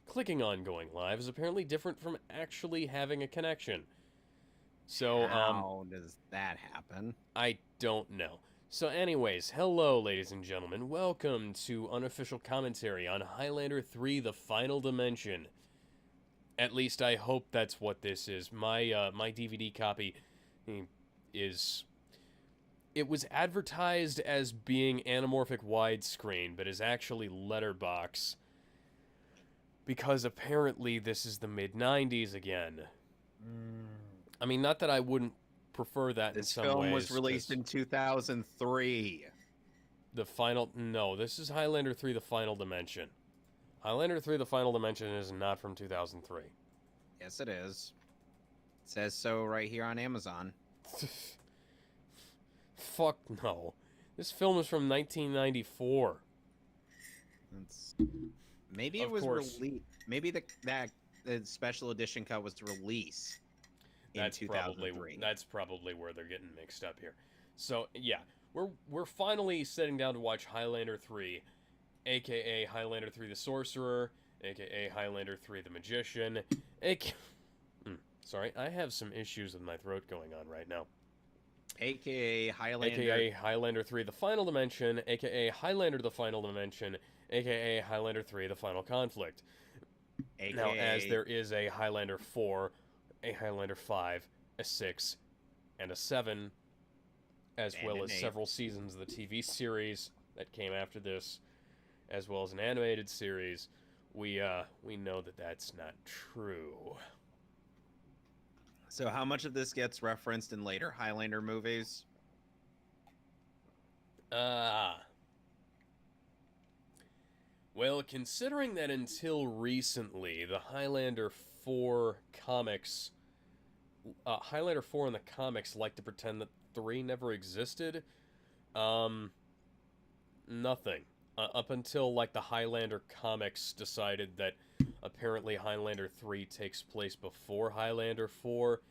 Clicking on going live is apparently different from actually having a connection. So, How does that happen? I don't know. So anyways, hello ladies and gentlemen, welcome to Unofficial Commentary on Highlander 3 The Final Dimension. At least I hope that's what this is. My DVD copy is... It was advertised as being anamorphic widescreen, but is actually letterbox. Because apparently this is the mid-90s again. I mean, not that I wouldn't prefer that in This some film ways. was released in 2003. The final... No, this is Highlander 3 The Final Dimension. Highlander 3 The Final Dimension is not from 2003. Yes, it is. It says so right here on Amazon. Fuck no. This film is from 1994. Maybe it was released. Maybe the special edition cut was to release in 2003. That's probably where they're getting mixed up here. So yeah, we're finally sitting down to watch Highlander 3, aka Highlander 3 the Sorcerer, aka Highlander 3 the Magician, Sorry, I have some issues with my throat going on right now. AKA Highlander. AKA Highlander 3 The Final Dimension, AKA Highlander The Final Dimension, AKA Highlander 3 The Final Conflict. AKA... Now, as there is a Highlander 4, a Highlander 5, a 6, and a 7, as well as several seasons of the TV series that came after this, as well as an animated series, we know that that's not true. So how much of this gets referenced in later Highlander movies? Well, considering that until recently, the Highlander 4 comics... Highlander 4 in the comics like to pretend that 3 never existed. Nothing. Up until, like, the Highlander comics decided that apparently Highlander 3 takes place before Highlander 4,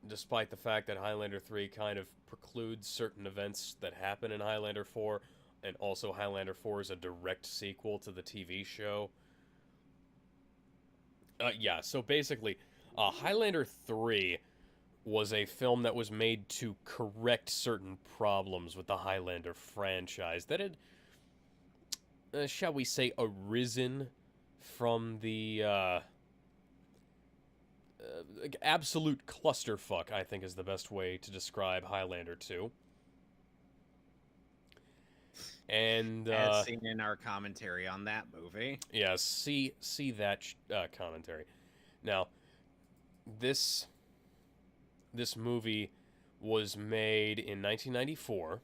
despite the fact that Highlander 3 kind of precludes certain events that happen in Highlander 4, and also Highlander 4 is a direct sequel to the TV show. Yeah, so basically, Highlander 3 was a film that was made to correct certain problems with the Highlander franchise that had, shall we say, arisen from the absolute clusterfuck, I think is the best way to describe Highlander 2. And as seen in our commentary on that movie. Yeah, see that commentary. Now, this movie was made in 1994,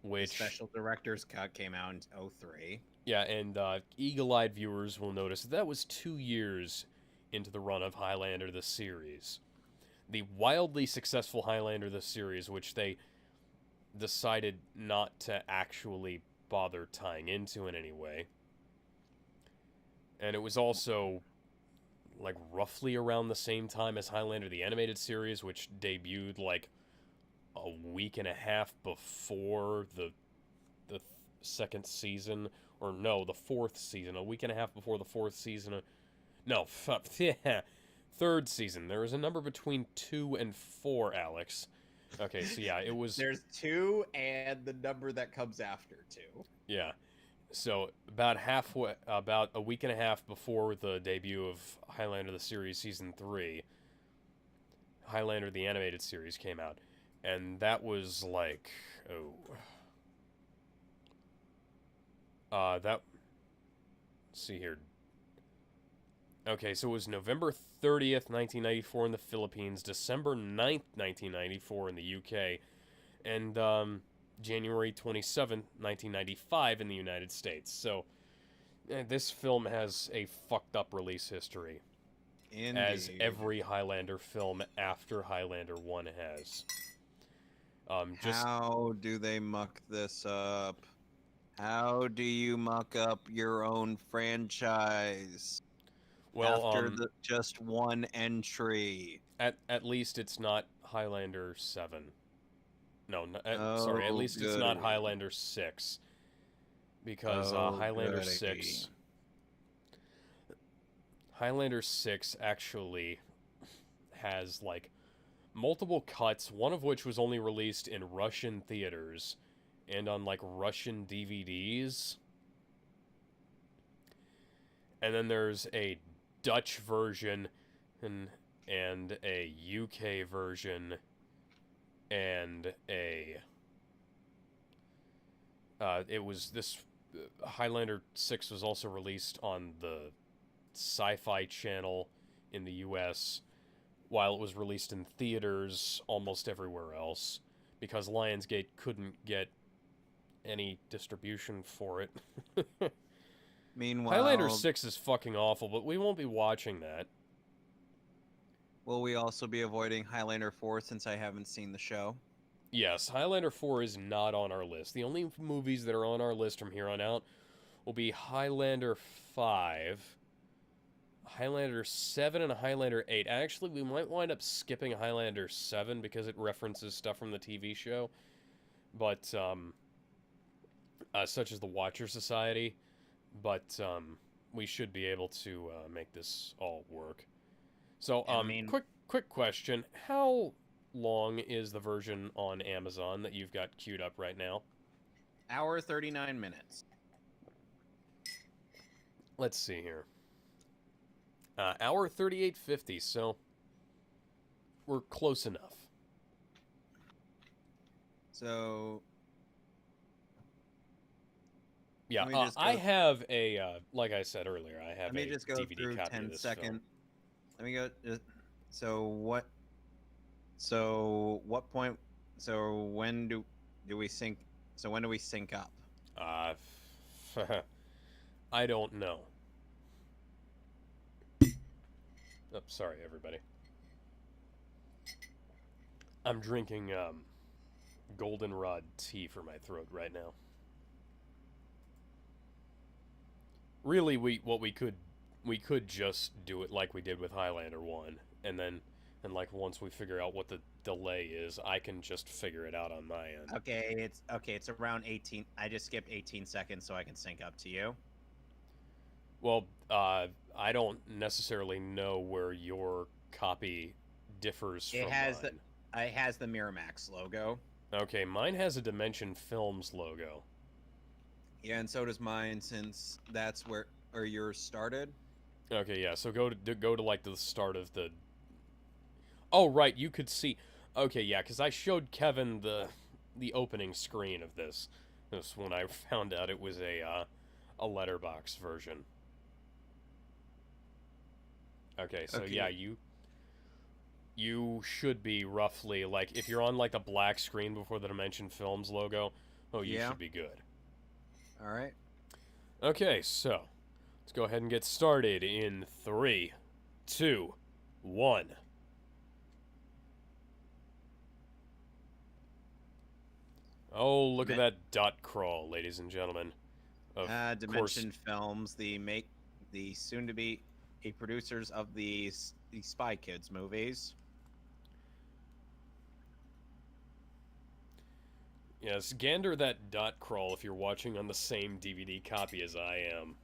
which... The special director's cut came out in 2003. Yeah, and eagle-eyed viewers will notice that was 2 years into the run of Highlander the series. The wildly successful Highlander the series, which they decided not to actually bother tying into in any way. And it was also, like, roughly around the same time as Highlander the animated series, which debuted, like, a week and a half before the second season, or no, the fourth season, a week and a half before the fourth season. No, third season. There was a number between 2 and 4, Alex. Okay, so yeah, it was... There's 2 and the number that comes after 2. Yeah. So about a week and a half before the debut of Highlander the series season 3, Highlander the animated series came out. And that was like, let's see here. Okay, so it was November 30th, 1994 in the Philippines, December 9th, 1994 in the UK, and January 27th, 1995 in the United States. So, this film has a fucked up release history. Indeed. As every Highlander film after Highlander 1 has. How do they muck this up? How do you muck up your own franchise? Well, after just one entry. At least it's not Highlander 7. No, sorry, at least it's not Highlander 6. Because Highlander 6 Highlander 6 actually has, like, multiple cuts, one of which was only released in Russian theaters and on, like, Russian DVDs. And then there's a Dutch version and a UK version and a... Highlander 6 was also released on the Sci-Fi Channel in the US, while it was released in theaters almost everywhere else, because Lionsgate couldn't get any distribution for it. Meanwhile, Highlander 6 is fucking awful, but we won't be watching that. will we also be avoiding Highlander 4 since I haven't seen the show? Yes, Highlander 4 is not on our list. The only movies that are on our list from here on out will be Highlander 5, Highlander 7, and Highlander 8. Actually, we might wind up skipping Highlander 7 because it references stuff from the TV show. But, such as the Watcher Society. But, we should be able to make this all work. So, quick question. How long is the version on Amazon that you've got queued up right now? Hour 39 minutes. Let's see here. Hour 38:50, so we're close enough. So yeah, I have a like I said earlier, I have let me a just go DVD through copy 10 of this second. film. Let me go. So what point? So when do we sync? So when do we sync up? I don't know. Oh, sorry, everybody. I'm drinking goldenrod tea for my throat right now. Really, we could just do it like we did with Highlander 1, and like once we figure out what the delay is, I can just figure it out on my end. Okay, it's around 18. I just skipped 18 seconds so I can sync up to you. Well, I don't necessarily know where your copy differs from mine. It has the Miramax logo. Okay, mine has a Dimension Films logo. Yeah, and so does mine, since that's where yours started. Okay, yeah. So go to like the start of the. Oh right, you could see. Okay, yeah, because I showed Kevin the opening screen of this. This when I found out it was a letterbox version. Okay, so Okay. yeah, you should be roughly like if you're on like the black screen before the Dimension Films logo. Oh, you should be good. All right. Okay, so let's go ahead and get started in 3, 2, 1. Oh, look at that dot crawl, ladies and gentlemen. Of Dimension Films, the soon-to-be producers of the Spy Kids movies. Yes, gander that dot crawl if you're watching on the same DVD copy as I am.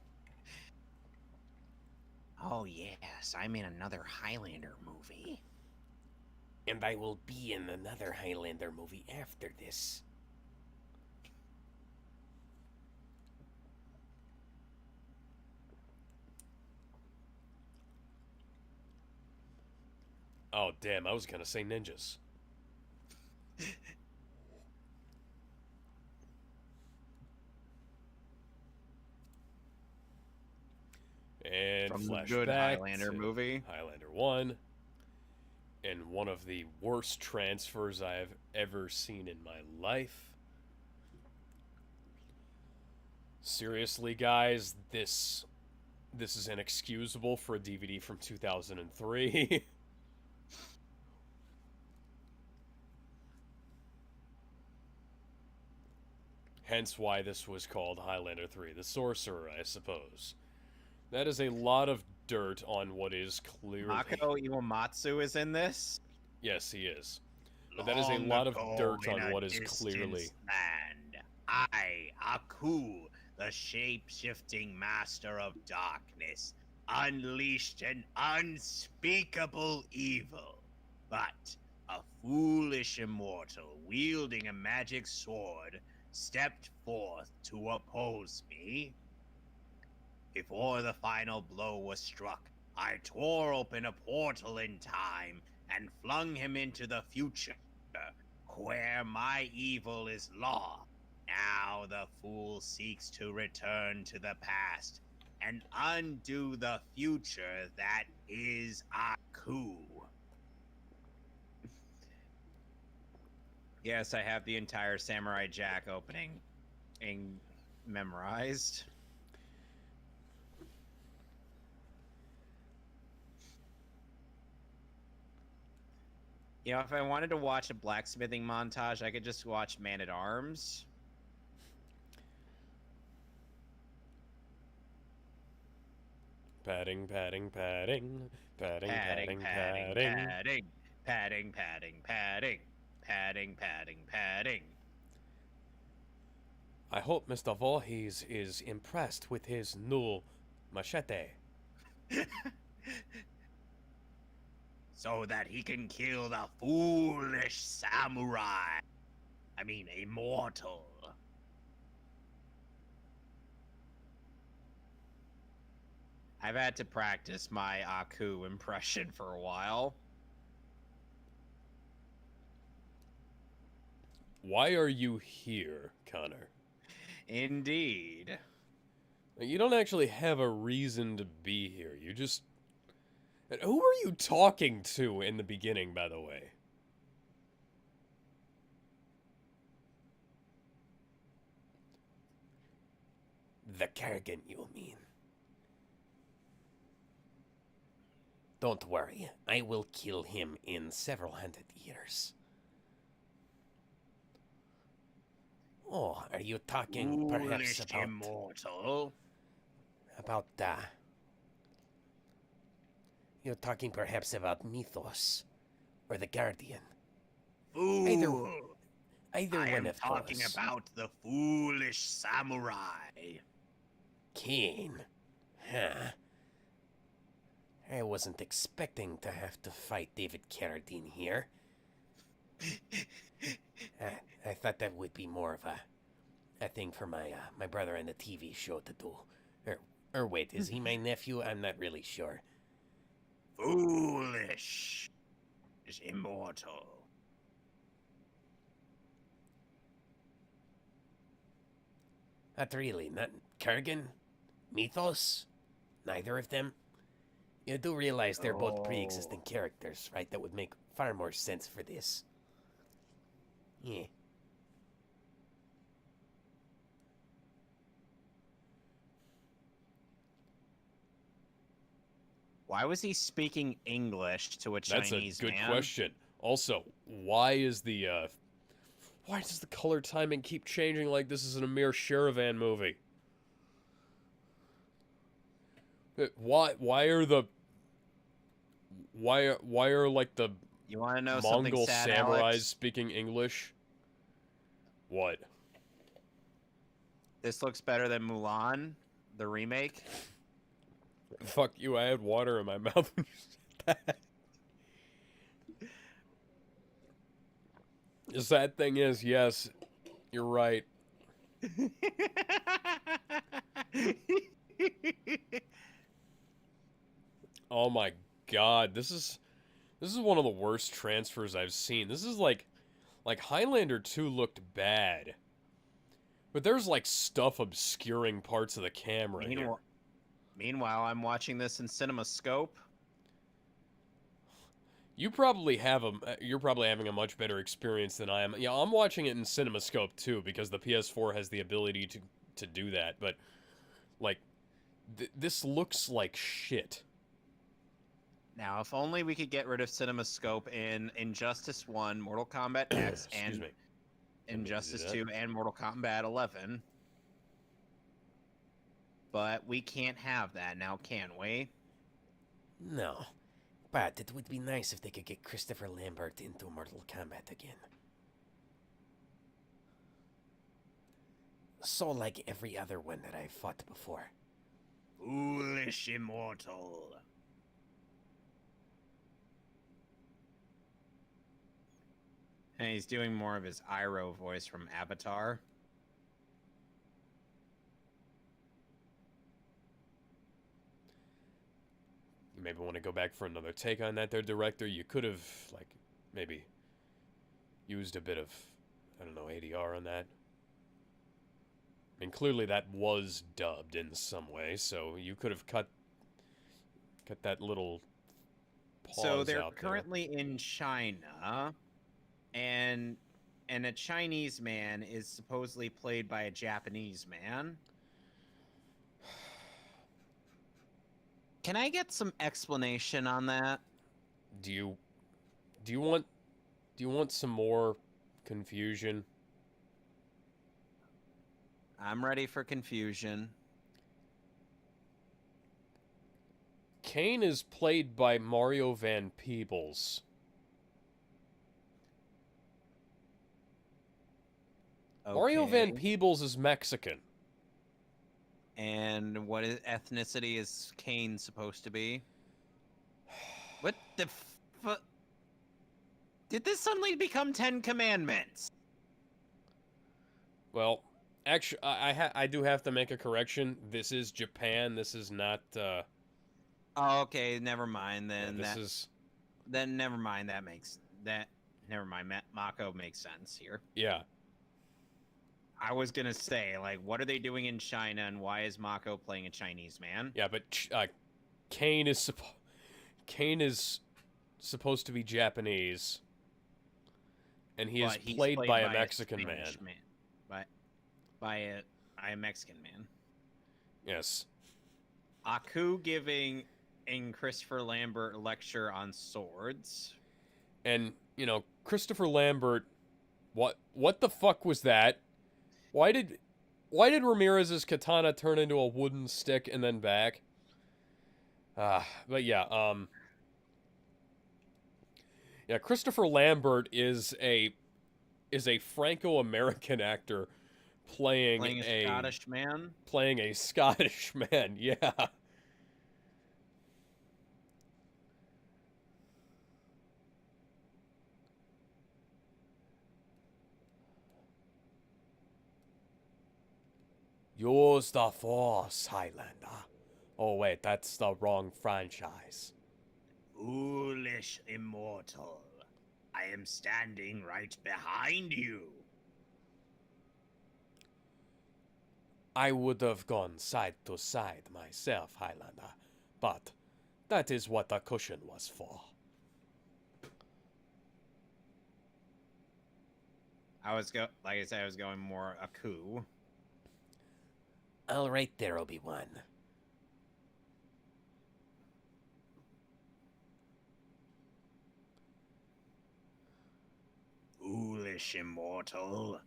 Oh yes, I'm in another Highlander movie. And I will be in another Highlander movie after this. Oh, damn, I was gonna say ninjas. And From the flashback good Highlander to movie. Highlander 1. And one of the worst transfers I've ever seen in my life. Seriously, guys, this is inexcusable for a DVD from 2003. Hence why this was called Highlander 3, the Sorcerer, I suppose. That is a lot of dirt on what is clearly... Mako Iwamatsu is in this? Yes, he is. But that is a lot of dirt on what is clearly... Land, I, Aku, the shape-shifting master of darkness, unleashed an unspeakable evil, but a foolish immortal wielding a magic sword stepped forth to oppose me. Before the final blow was struck, I tore open a portal in time and flung him into the future, where my evil is law. Now the fool seeks to return to the past and undo the future that is Aku. Yes, I have the entire Samurai Jack opening memorized. You know, if I wanted to watch a blacksmithing montage, I could just watch Man at Arms. Padding, padding, padding, padding, Padding, padding, padding, padding. padding, padding, padding, padding, padding, padding, padding. I hope Mr. Voorhees is impressed with his new machete. So that he can kill the foolish samurai. I mean, immortal. I've had to practice my Aku impression for a while. Why are you here, Connor? Indeed. You don't actually have a reason to be here. You just... And who are you talking to in the beginning, by the way? The Kerrigan, you mean? Don't worry, I will kill him in several hundred years. Oh, are you talking perhaps Foolish about... immortal. You're talking perhaps about Mythos, or the Guardian. Fool. Either I one am of talking those. about the foolish samurai. Keen. Huh. I wasn't expecting to have to fight David Carradine here. I thought that would be more of a thing for my brother on the TV show to do. Or wait, is he my nephew? I'm not really sure. Foolish is immortal. Not really. Not Kurgan? Mythos? Neither of them? You do realize they're both pre-existing characters, right? That would make far more sense for this. Yeah. Why was he speaking English to a Chinese man? That's a good question. Also, why does the color timing keep changing like this is an Amir Sherivan movie? Why are like the You want to know Mongol something sad, samurais Alex? speaking English? What? This looks better than Mulan, the remake. Fuck you, I had water in my mouth when you said that. The sad thing is, yes, you're right. Oh my god, this is one of the worst transfers I've seen. This is like Highlander 2 looked bad. But there's like stuff obscuring parts of the camera here. Meanwhile, I'm watching this in CinemaScope. You're probably having a much better experience than I am. Yeah, I'm watching it in CinemaScope too because the PS4 has the ability to do that. But like, this looks like shit. Now, if only we could get rid of CinemaScope in Injustice 1, Mortal Kombat X, and Injustice 2, and Mortal Kombat 11. But we can't have that now, can we? No. But it would be nice if they could get Christopher Lambert into Mortal Kombat again. So like every other one that I've fought before. Foolish foolish immortal. And he's doing more of his Iroh voice from Avatar. You maybe want to go back for another take on that there, director. You could have, like, maybe used a bit of, I don't know, ADR on that. I mean, clearly that was dubbed in some way, so you could have cut that little pause So they're out there. currently in China, and a Chinese man is supposedly played by a Japanese man. Can I get some explanation on that? Do you want some more confusion? I'm ready for confusion. Kane is played by Mario Van Peebles. Mario Van Okay. Peebles is Mexican. And what ethnicity is Kane supposed to be? What the fuck? Did this suddenly become 10 Commandments? Well, actually, I do have to make a correction. This is Japan. This is not. Oh, okay, never mind then. This is. Then never mind. Never mind. Mako makes sense here. Yeah. I was gonna say, like, what are they doing in China, and why is Mako playing a Chinese man? Yeah, but Kane is supposed to be Japanese, and he is But he's played by a a Mexican Spanish man. By a Mexican man. Yes. Aku giving in Christopher Lambert lecture on swords. And, you know, Christopher Lambert, what the fuck was that? Why did Ramirez's katana turn into a wooden stick and then back? But yeah, Christopher Lambert is a Franco-American actor playing a Scottish man. Playing a Scottish man, yeah. Use the Force, Highlander. Oh wait, that's the wrong franchise. Foolish immortal. I am standing right behind you. I would have gone side to side myself, Highlander, but that is what the cushion was for. Like I said, I was going more Aku. All right there, Obi-Wan. Foolish immortal.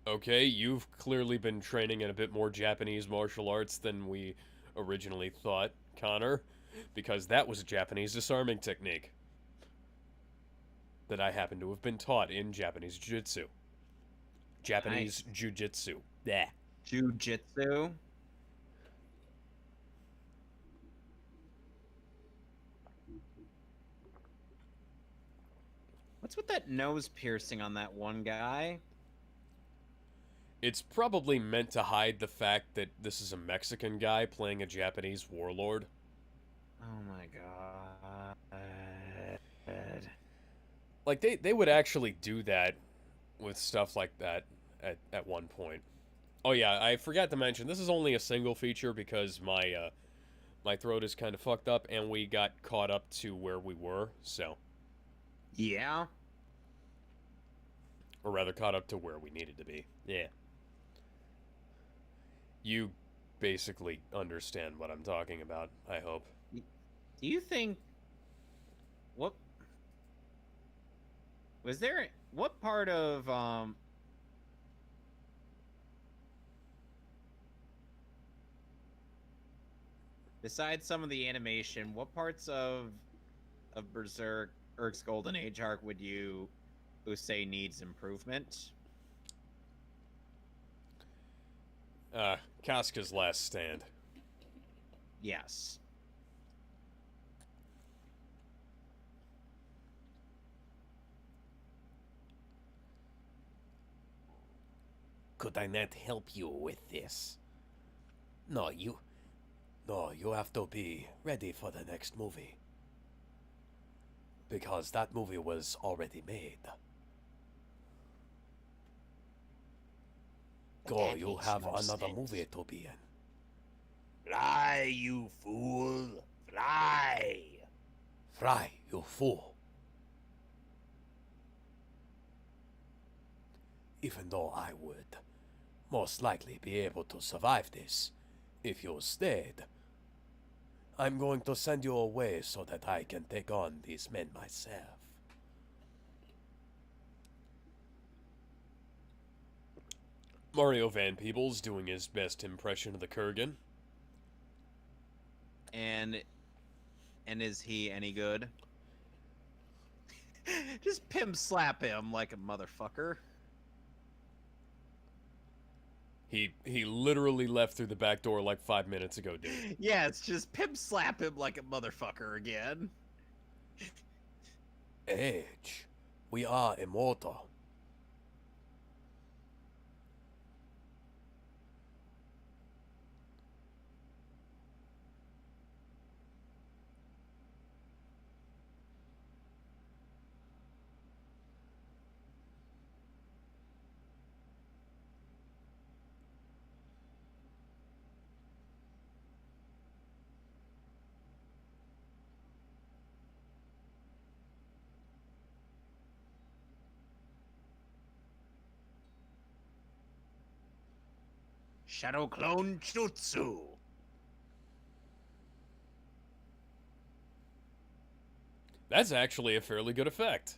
Okay, you've clearly been training in a bit more Japanese martial arts than we originally thought, Connor, because that was a Japanese disarming technique that I happen to have been taught in Japanese jiu-jitsu. Japanese jiu-jitsu. Yeah. Jiu-jitsu. What's with that nose piercing on that one guy? It's probably meant to hide the fact that this is a Mexican guy playing a Japanese warlord. Oh my god. Like, they would actually do that with stuff like that at one point. Oh yeah, I forgot to mention, this is only a single feature because my throat is kind of fucked up and we got caught up to where we were, so. Yeah. Or rather, caught up to where we needed to be. Yeah. You basically understand what I'm talking about, I hope. Do you think... What part of, besides some of the animation, what parts of Berserk's Golden Age arc would you who say needs improvement. Casca's last stand. Yes. Could I not help you with this? No, you have to be ready for the next movie. Because that movie was already made. Go, you have another movie to be in. Fly, you fool! Fly! Fry, you fool. Even though I would most likely be able to survive this if you stayed, I'm going to send you away so that I can take on these men myself. Mario Van Peebles doing his best impression of the Kurgan. And is he any good? Just pimp slap him like a motherfucker. He literally left through the back door like 5 minutes ago, dude. Yeah, it's just pimp slap him like a motherfucker again. Age. We are immortal. Shadow Clone Jutsu! That's actually a fairly good effect.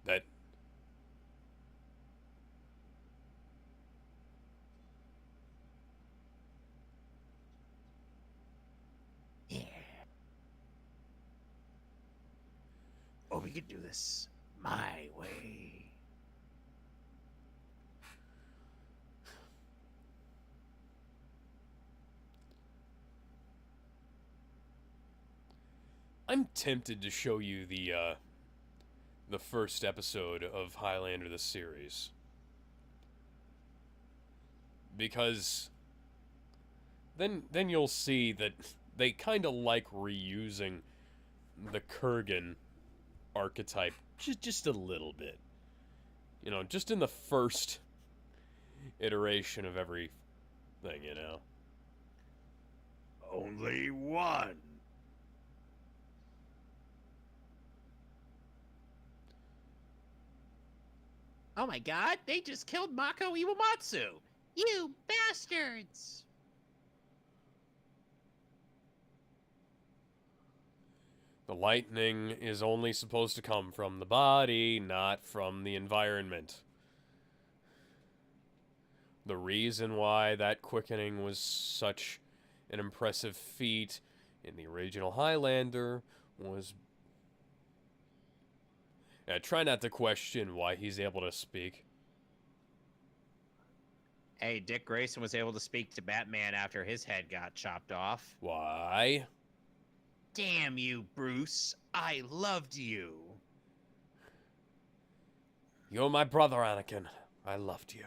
That... Yeah. Or we could do this my way. I'm tempted to show you the first episode of Highlander the series. Because then you'll see that they kind of like reusing the Kurgan archetype just a little bit. You know, just in the first iteration of everything, you know. Only one. Oh my god, they just killed Mako Iwamatsu! You bastards! The lightning is only supposed to come from the body, not from the environment. The reason why that quickening was such an impressive feat in the original Highlander was... Yeah, try not to question why he's able to speak. Hey, Dick Grayson was able to speak to Batman after his head got chopped off. Why? Damn you, Bruce. I loved you. You're my brother, Anakin. I loved you.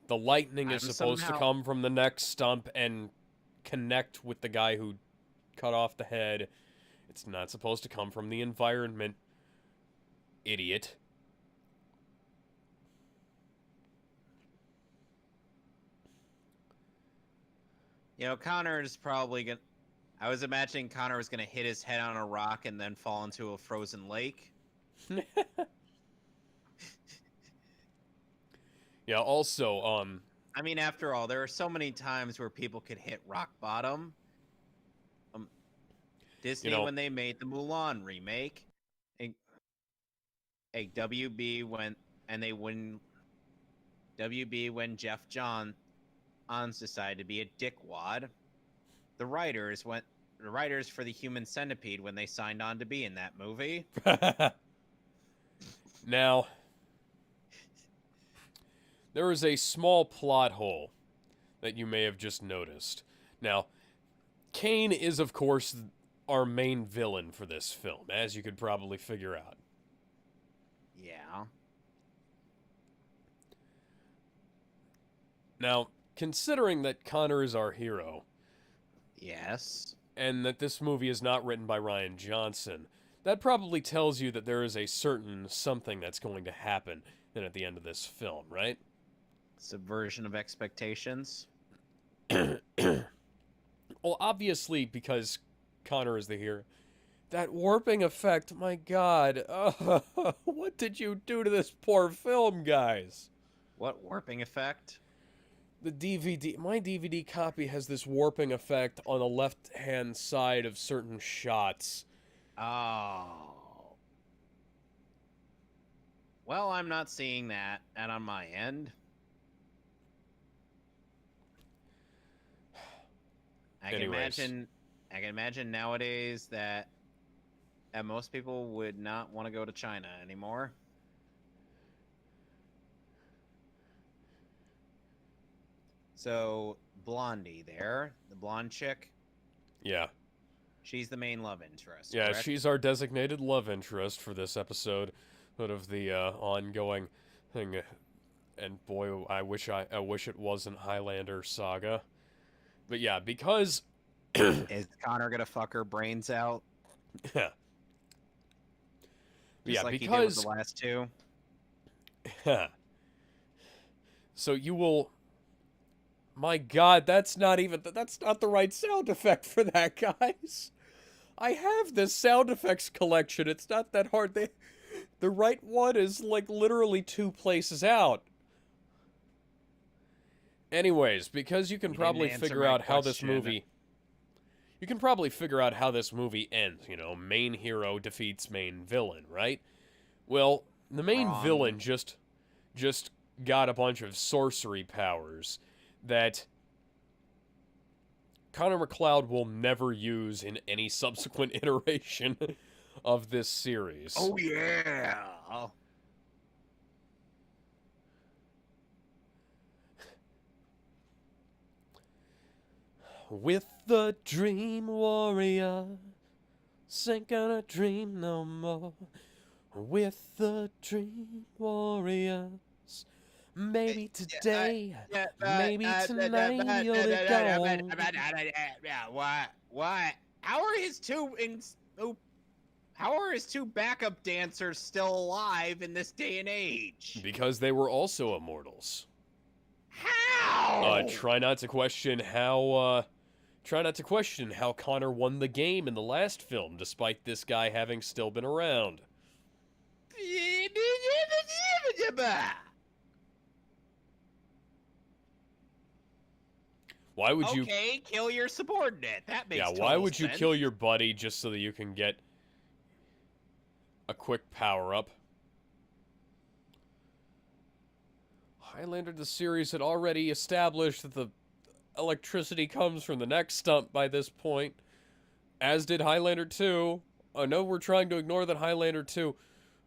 The lightning is supposed to come from the next stump and connect with the guy who cut off the head. It's not supposed to come from the environment, idiot. You know, Connor is probably gonna... I was imagining Connor was gonna hit his head on a rock and then fall into a frozen lake. Yeah, also, I mean, after all, there are so many times where people could hit rock bottom. Disney, You know, when they made the Mulan remake, a WB went and they wouldn't... WB when Jeff Johns decided to be a dickwad. The writers for the Human Centipede when they signed on to be in that movie. Now, there is a small plot hole that you may have just noticed. Now, Kane is, of course, our main villain for this film, as you could probably figure out. Yeah. Now, considering that Connor is our hero, Yes. and that this movie is not written by Rian Johnson, that probably tells you that there is a certain something that's going to happen at the end of this film, right? Subversion of expectations. Well, obviously, because Connor is the hero. That warping effect, my god. What did you do to this poor film, guys? What warping effect? My DVD copy has this warping effect on the left-hand side of certain shots. Oh. Well, I'm not seeing that, and on my end. I can imagine nowadays that most people would not want to go to China anymore. So, Blondie there, the blonde chick, Yeah. she's the main love interest. Yeah, correct? she's our designated love interest for this episode of the ongoing thing. And boy, I wish it wasn't Highlander saga. But yeah, because Is Connor gonna fuck her brains out? yeah. Just Yeah, like he did because with the last two. so you will. My God, that's not the right sound effect for that, guys. I have this sound effects collection. It's not that hard. The right one is like literally 2 places out. Anyways, because you can You probably didn't answer figure my out how this question. movie. You can probably figure out how this movie ends. You know, main hero defeats main villain, right? Well, the main Wrong. villain just got a bunch of sorcery powers that Connor McLeod will never use in any subsequent iteration of this series. Oh yeah. With the dream warrior, ain't gonna dream no more. With the dream warriors, maybe today, maybe tonight you'll be gone. What? How are his two backup dancers still alive in this day and age? Because they were also immortals. How? Try not to question how Connor won the game in the last film, despite this guy having still been around. Why would you? Okay, kill your subordinate. That makes Yeah, total why would you sense. kill your buddy just so that you can get a quick power-up? Highlander the series had already established that the electricity comes from the neck stump by this point, as did Highlander 2. I know we're trying to ignore that Highlander 2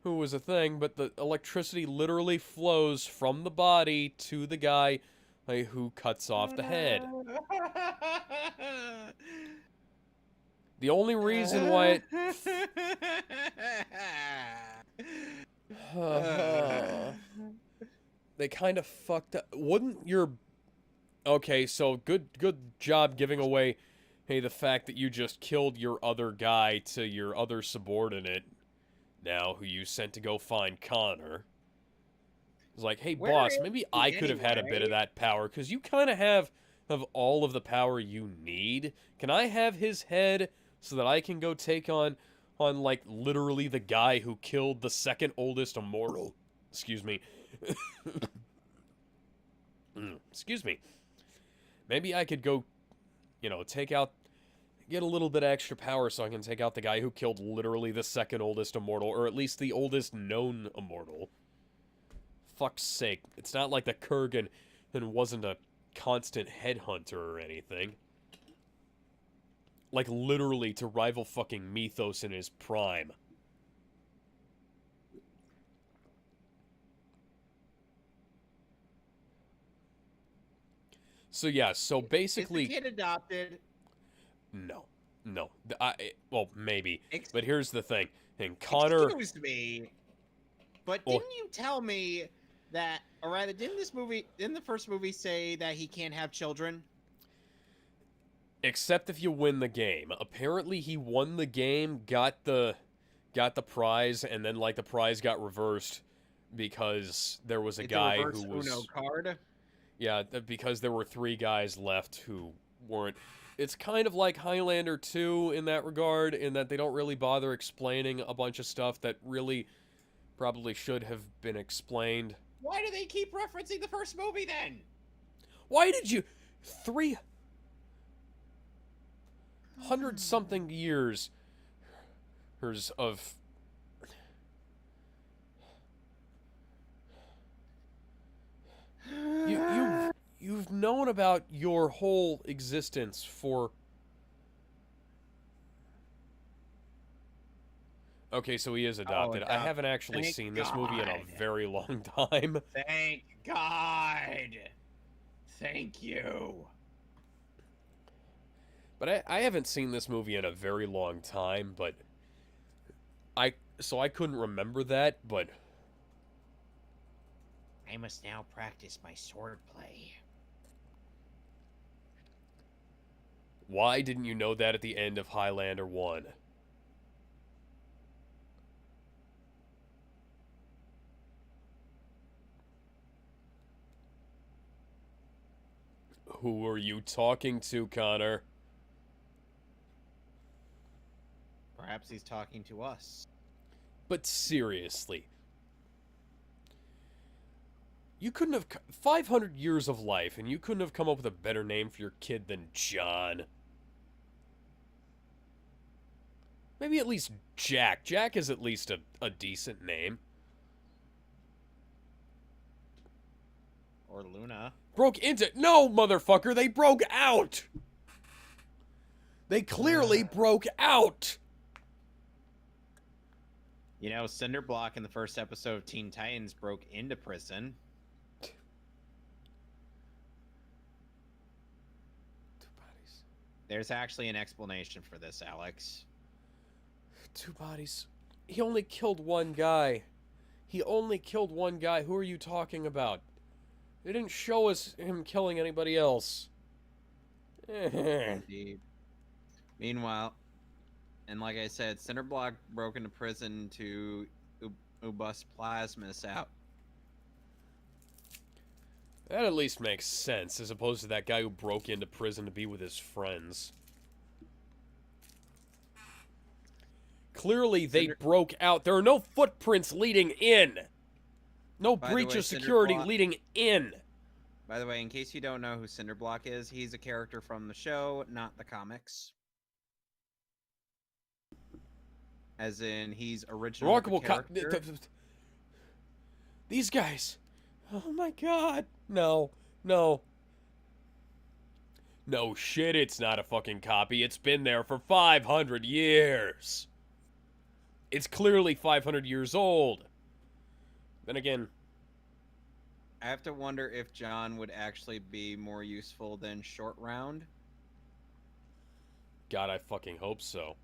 who was a thing, but the electricity literally flows from the body to the guy who cuts off the head. The only reason why they kind of fucked up. Wouldn't your... Okay, so good job giving away, the fact that you just killed your other guy to your other subordinate, now who you sent to go find Connor. It's like, hey, Where boss, is maybe he I could have had a bit anyway? of that power, because you kind of have all of the power you need. Can I have his head so that I can go take on like, literally the guy who killed the second oldest immortal? Excuse me. Excuse me. Maybe I could go, get a little bit of extra power so I can take out the guy who killed literally the second oldest immortal, or at least the oldest known immortal. fuck's sake. It's not like the Kurgan and wasn't a constant headhunter or anything. Like, literally to rival fucking Mythos in his prime. So, yeah, so basically... Is the kid adopted? No. No. Well, maybe. But here's the thing. And Connor... Excuse me, but didn't you tell me that, or rather, didn't the first movie say that he can't have children? Except if you win the game. Apparently he won the game, got the prize, and then, like, the prize got reversed because there was a guy who was... Uno card? Yeah, because there were 3 guys left who weren't... It's kind of like Highlander 2 in that regard, in that they don't really bother explaining a bunch of stuff that really probably should have been explained. Why do they keep referencing the first movie, then? Why did you... 300-something years of... You've known about your whole existence for... Okay, so he is adopted. I haven't actually seen this movie in a very long time. Thank God. Thank you. But I haven't seen this movie in a very long time, but... So I couldn't remember that, but... I must now practice my swordplay. Why didn't you know that at the end of Highlander 1? Who are you talking to, Connor? Perhaps he's talking to us. But seriously. You couldn't have... 500 years of life, and you couldn't have come up with a better name for your kid than John. Maybe at least Jack. Jack is at least a decent name. Or Luna. Broke into... No, motherfucker! They broke out! They clearly broke out! You know, Cinderblock in the first episode of Teen Titans broke into prison. 2 bodies. There's actually an explanation for this, Alex. 2 bodies. He only killed 1 guy. He only killed 1 guy. Who are you talking about? They didn't show us him killing anybody else. Indeed. Meanwhile, and like I said, Cinderblock broke into prison to bust Plasmus out. That at least makes sense, as opposed to that guy who broke into prison to be with his friends. Clearly, they broke out. There are no footprints leading in. No breach of security leading in. By the way, in case you don't know who Cinderblock is, he's a character from the show, not the comics. As in, he's original Remarkable character. These guys. Oh my god. No. No. No shit, it's not a fucking copy. It's been there for 500 years. It's clearly 500 years old. Then again... I have to wonder if John would actually be more useful than Short Round. God, I fucking hope so.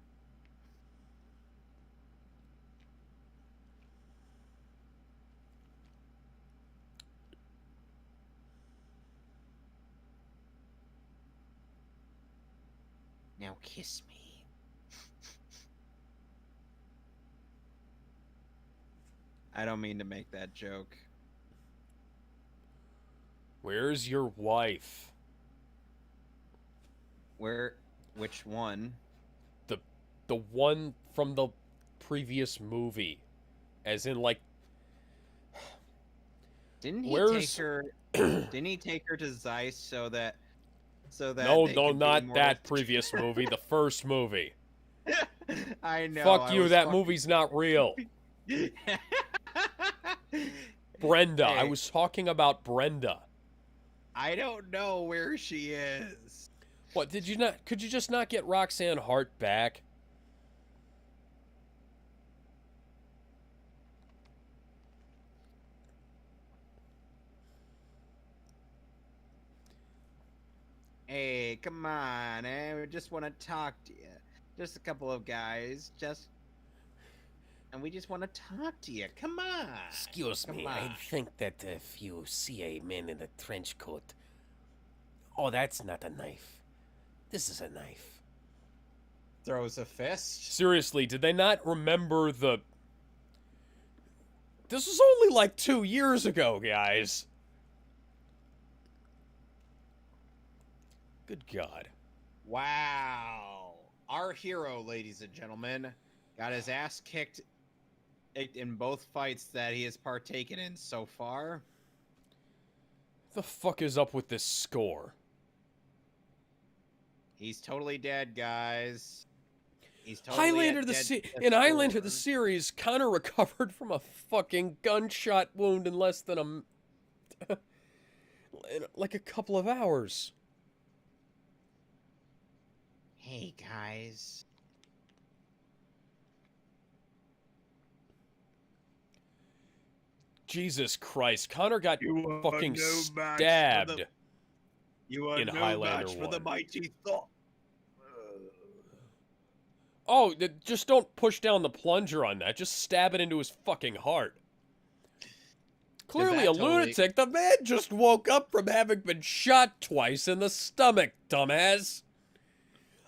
Now kiss me. I don't mean to make that joke. Where's your wife? Which one? The one from the previous movie. As in, like... Didn't he take her to Zeiss so that No, not that previous movie. The first movie. I know. Fuck you, that movie's not real. Brenda. I Hey. was talking about Brenda. I don't know where she is. What, did you not... Could you just not get Roxanne Hart back? Hey, come on, we just want to talk to you. Just a couple of guys, and we just want to talk to you. Come on. Excuse Come me, on. I think that if you see a man in a trench coat... Oh, that's not a knife. This is a knife. Throws a fist. Seriously, did they not remember the... This was only like 2 years ago, guys. Good God. Wow. Our hero, ladies and gentlemen, got his ass kicked in both fights that he has partaken in so far. The fuck is up with this score? He's totally dead, guys. He's totally Highlander in Highlander the series, Connor recovered from a fucking gunshot wound in less than like a couple of hours. Hey, guys. Jesus Christ, Connor got You are fucking no match for stabbed. You are in no Highlander match for the 1. mighty Thor. Oh, just don't push down the plunger on that. Just stab it into his fucking heart. Clearly that a totally- lunatic. The man just woke up from having been shot twice in the stomach, dumbass.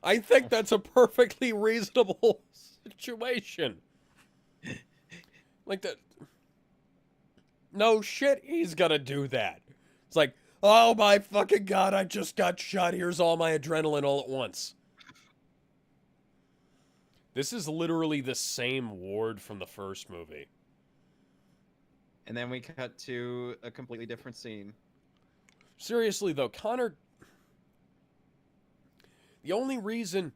I think that's a perfectly reasonable situation. Like that. No shit, he's gonna do that. It's like, oh my fucking God, I just got shot. Here's all my adrenaline all at once. This is literally the same ward from the first movie. And then we cut to a completely different scene. Seriously, though, Connor... The only reason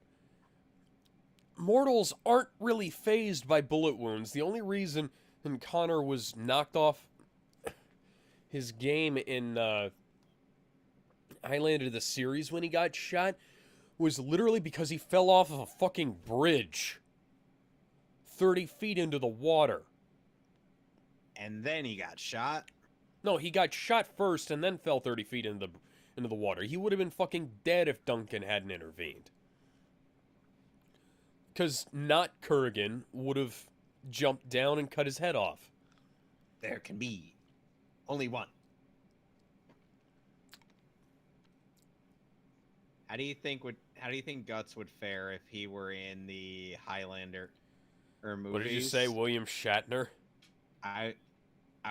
mortals aren't really phased by bullet wounds, the only reason Connor was knocked off his game in Highlander the series when he got shot was literally because he fell off of a fucking bridge 30 feet into the water. And then he got shot. No, he got shot first and then fell 30 feet into the water. He would have been fucking dead if Duncan hadn't intervened. Because not Kurgan would have jumped down and cut his head off. There can be only one. How do you think Guts would fare if he were in the Highlander movies? What did you say, William Shatner? I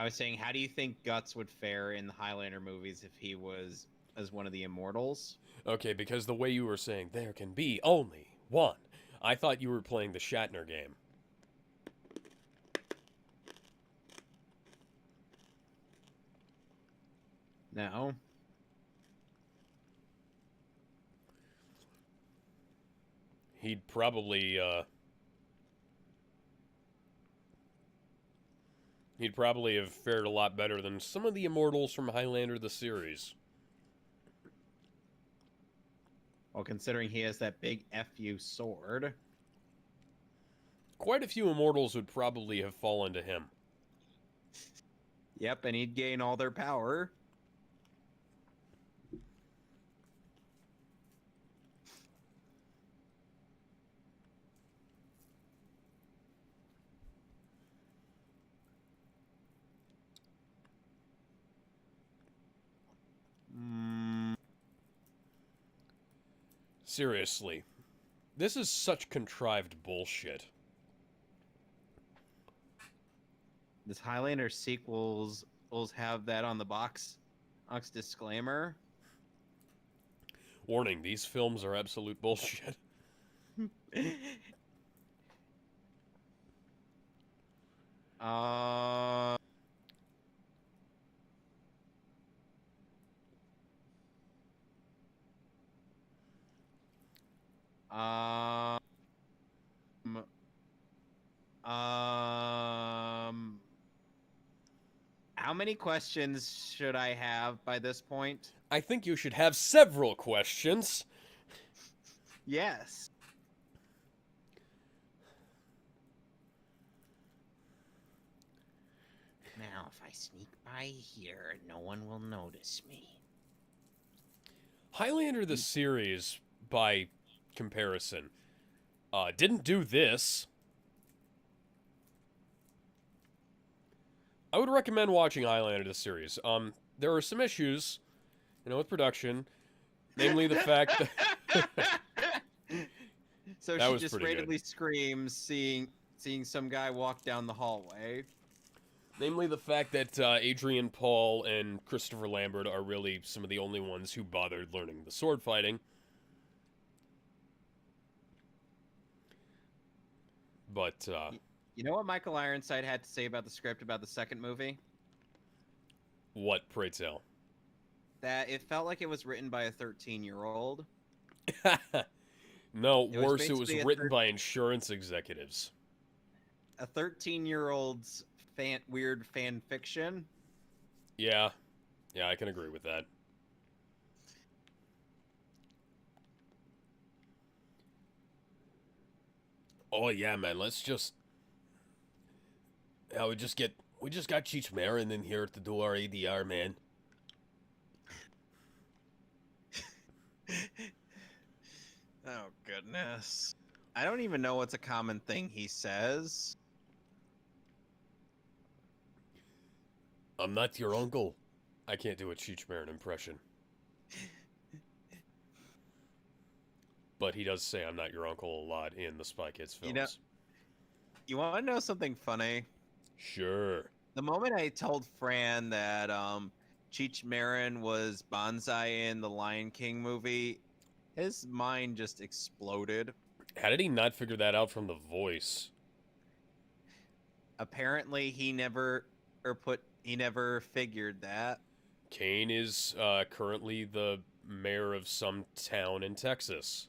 was saying, how do you think Guts would fare in the Highlander movies if he was as one of the Immortals? Okay, because the way you were saying, there can be only one. I thought you were playing the Shatner game. No. He'd probably have fared a lot better than some of the Immortals from Highlander the series. Well, considering he has that big FU sword. Quite a few Immortals would probably have fallen to him. Yep, and he'd gain all their power. Seriously. This is such contrived bullshit. This Highlander sequels will have that on the box disclaimer. Warning, these films are absolute bullshit. uh Um, how many questions should I have by this point? I think you should have several questions. Yes. Now, if I sneak by here, no one will notice me. Highlander the series, by comparison, didn't do this. I would recommend watching Highlander the series. There are some issues, with production, namely the fact that So That she was just pretty good. randomly screams, seeing some guy walk down the hallway. namely the fact that Adrian Paul and Christopher Lambert are really some of the only ones who bothered learning the sword fighting. But You know what Michael Ironside had to say about the script about the second movie? what, pray tell? That it felt like it was written by a 13-year-old. No, It was worse, it was basically a written by insurance executives. A 13-year-old's weird fan fiction. Yeah, I can agree with that. Oh yeah, man, let's just... Yeah, we just got Cheech Marin in here to do our ADR, man. Oh, goodness. I don't even know what's a common thing he says. I'm not your uncle. I can't do a Cheech Marin impression. But he does say I'm not your uncle a lot in the Spy Kids films. You want to know something funny? Sure. The moment I told Fran that Cheech Marin was Bonsai in the Lion King movie, his mind just exploded. How did he not figure that out from the voice? Apparently, he never figured that. Kane is currently the mayor of some town in Texas.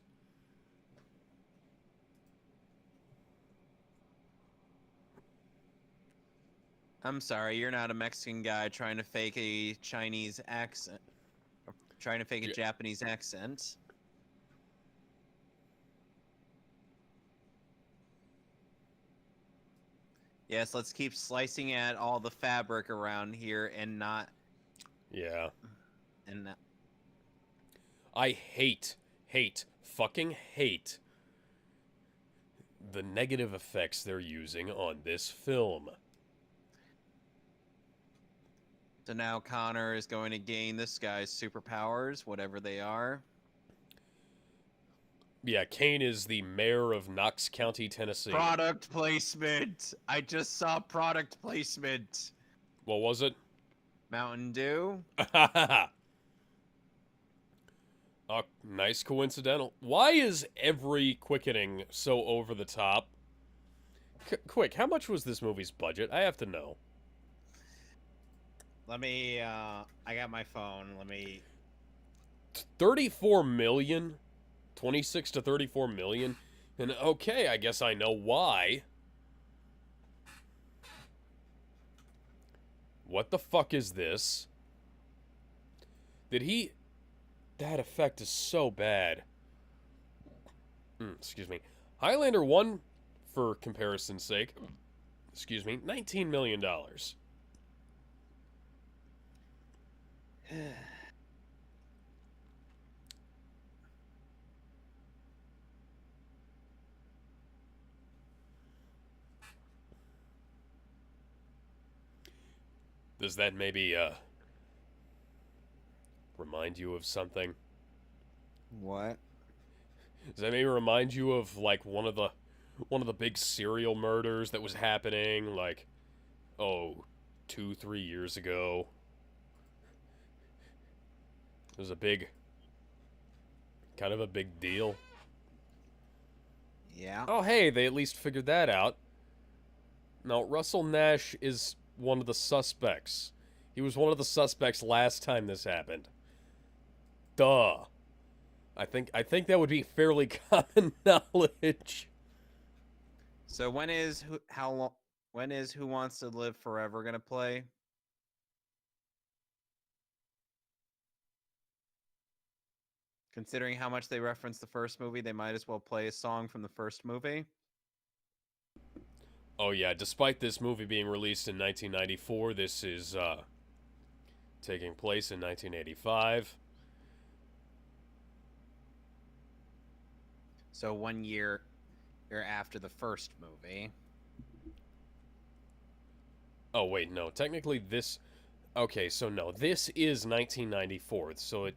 I'm sorry, you're not a Mexican guy trying to fake a Chinese accent. Or trying to fake a Japanese accent. Yes, let's keep slicing at all the fabric around here and not... Yeah. And not... I fucking hate the negative effects they're using on this film. So now Connor is going to gain this guy's superpowers, whatever they are. Yeah, Kane is the mayor of Knox County, Tennessee. Product placement! I just saw product placement! What was it? Mountain Dew? Oh, nice coincidental. Why is every quickening so over the top? Quick, how much was this movie's budget? I have to know. Let me, I got my phone. Let me... 34 million? 26 to 34 million? And okay, I guess I know why. What the fuck is this? Did he... That effect is so bad. Excuse me. Highlander 1, for comparison's sake, $19 million. Does that maybe, remind you of something? What? Does that maybe remind you of, like, one of the big serial murders that was happening, like, 2-3 years ago? It was kind of a big deal. Yeah. Oh, hey, they at least figured that out. Now, Russell Nash is one of the suspects. He was one of the suspects last time this happened. Duh. I think that would be fairly common knowledge. So when is Who Wants to Live Forever gonna play? Considering how much they reference the first movie, they might as well play a song from the first movie. Oh yeah, despite this movie being released in 1994, this is taking place in 1985. So 1 year after the first movie. Oh wait, no. Technically this... Okay, so no. This is 1994, so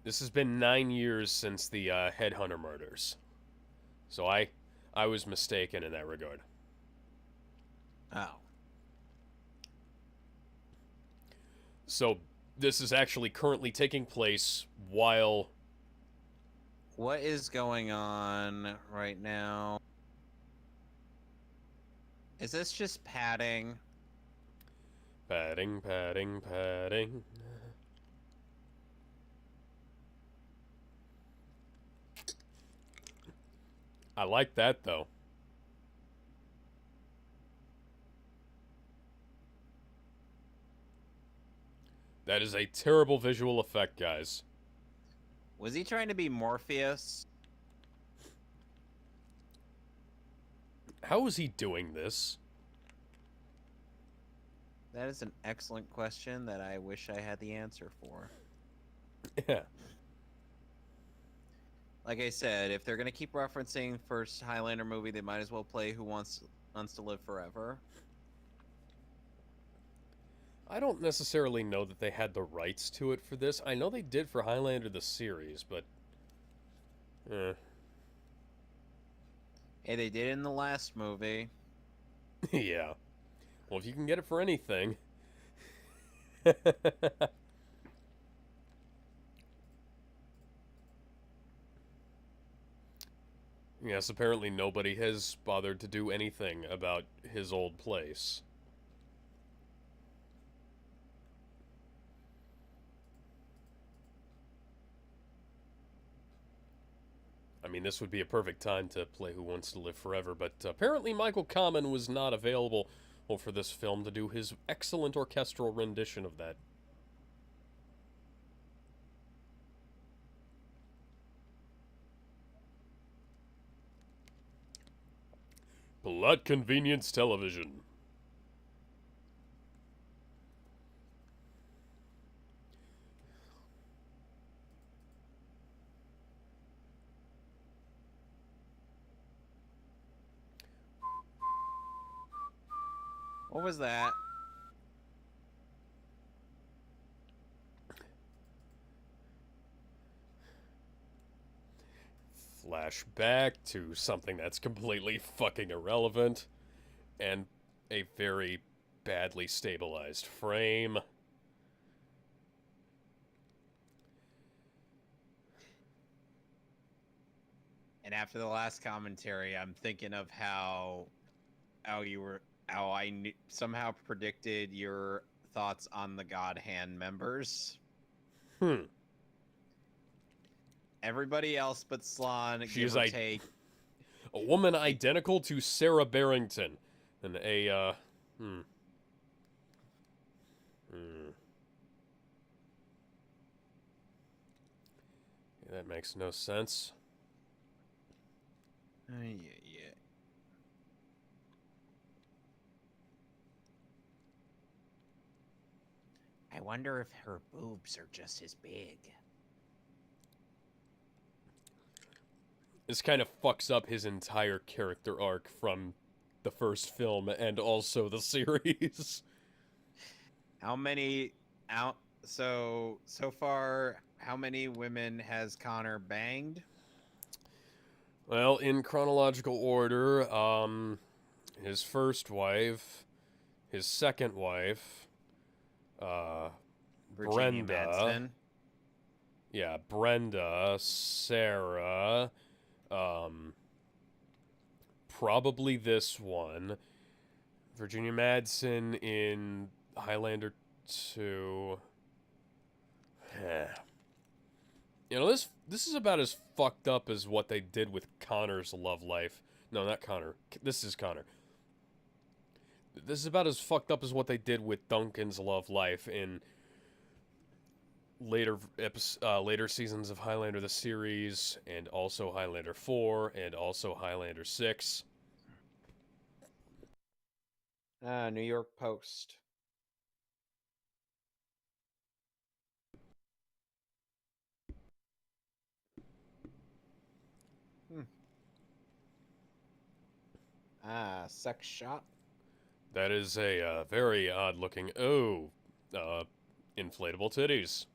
this has been 9 years since the Headhunter murders. So I was mistaken in that regard. Oh. So this is actually currently taking place while... What is going on right now? Is this just padding? Padding, padding, padding. I like that, though. That is a terrible visual effect, guys. Was he trying to be Morpheus? How is he doing this? That is an excellent question that I wish I had the answer for. Yeah. Like I said, if they're gonna keep referencing first Highlander movie, they might as well play Who Wants to Live Forever. I don't necessarily know that they had the rights to it for this. I know they did for Highlander the series, but... Hey, they did in the last movie. Yeah. Well, if you can get it for anything... Yes, apparently nobody has bothered to do anything about his old place. I mean, this would be a perfect time to play Who Wants to Live Forever, but apparently Michael Kamen was not available for this film to do his excellent orchestral rendition of that. Plot Convenience Television. What was that? Flashback to something that's completely fucking irrelevant and a very badly stabilized frame. And after the last commentary, I'm thinking of how I somehow predicted your thoughts on the God Hand members. Everybody else but Slán, give or take. A woman identical to Sarah Barrington. And Yeah, that makes no sense. Yeah. I wonder if her boobs are just as big. This kind of fucks up his entire character arc from the first film and also the series. How many so far, how many women has Connor banged? Well, in chronological order, his first wife, his second wife, Virginia Brenda. Madsen. Yeah, Brenda, Sarah, probably this one, Virginia Madsen in Highlander 2. You know, this is about as fucked up as what they did with Connor's love life. No, not Connor. This is Connor. This is about as fucked up as what they did with Duncan's love life in later seasons of Highlander the series, and also Highlander 4, and also Highlander 6. New York Post. Sex shop. That is a very odd looking. Inflatable titties.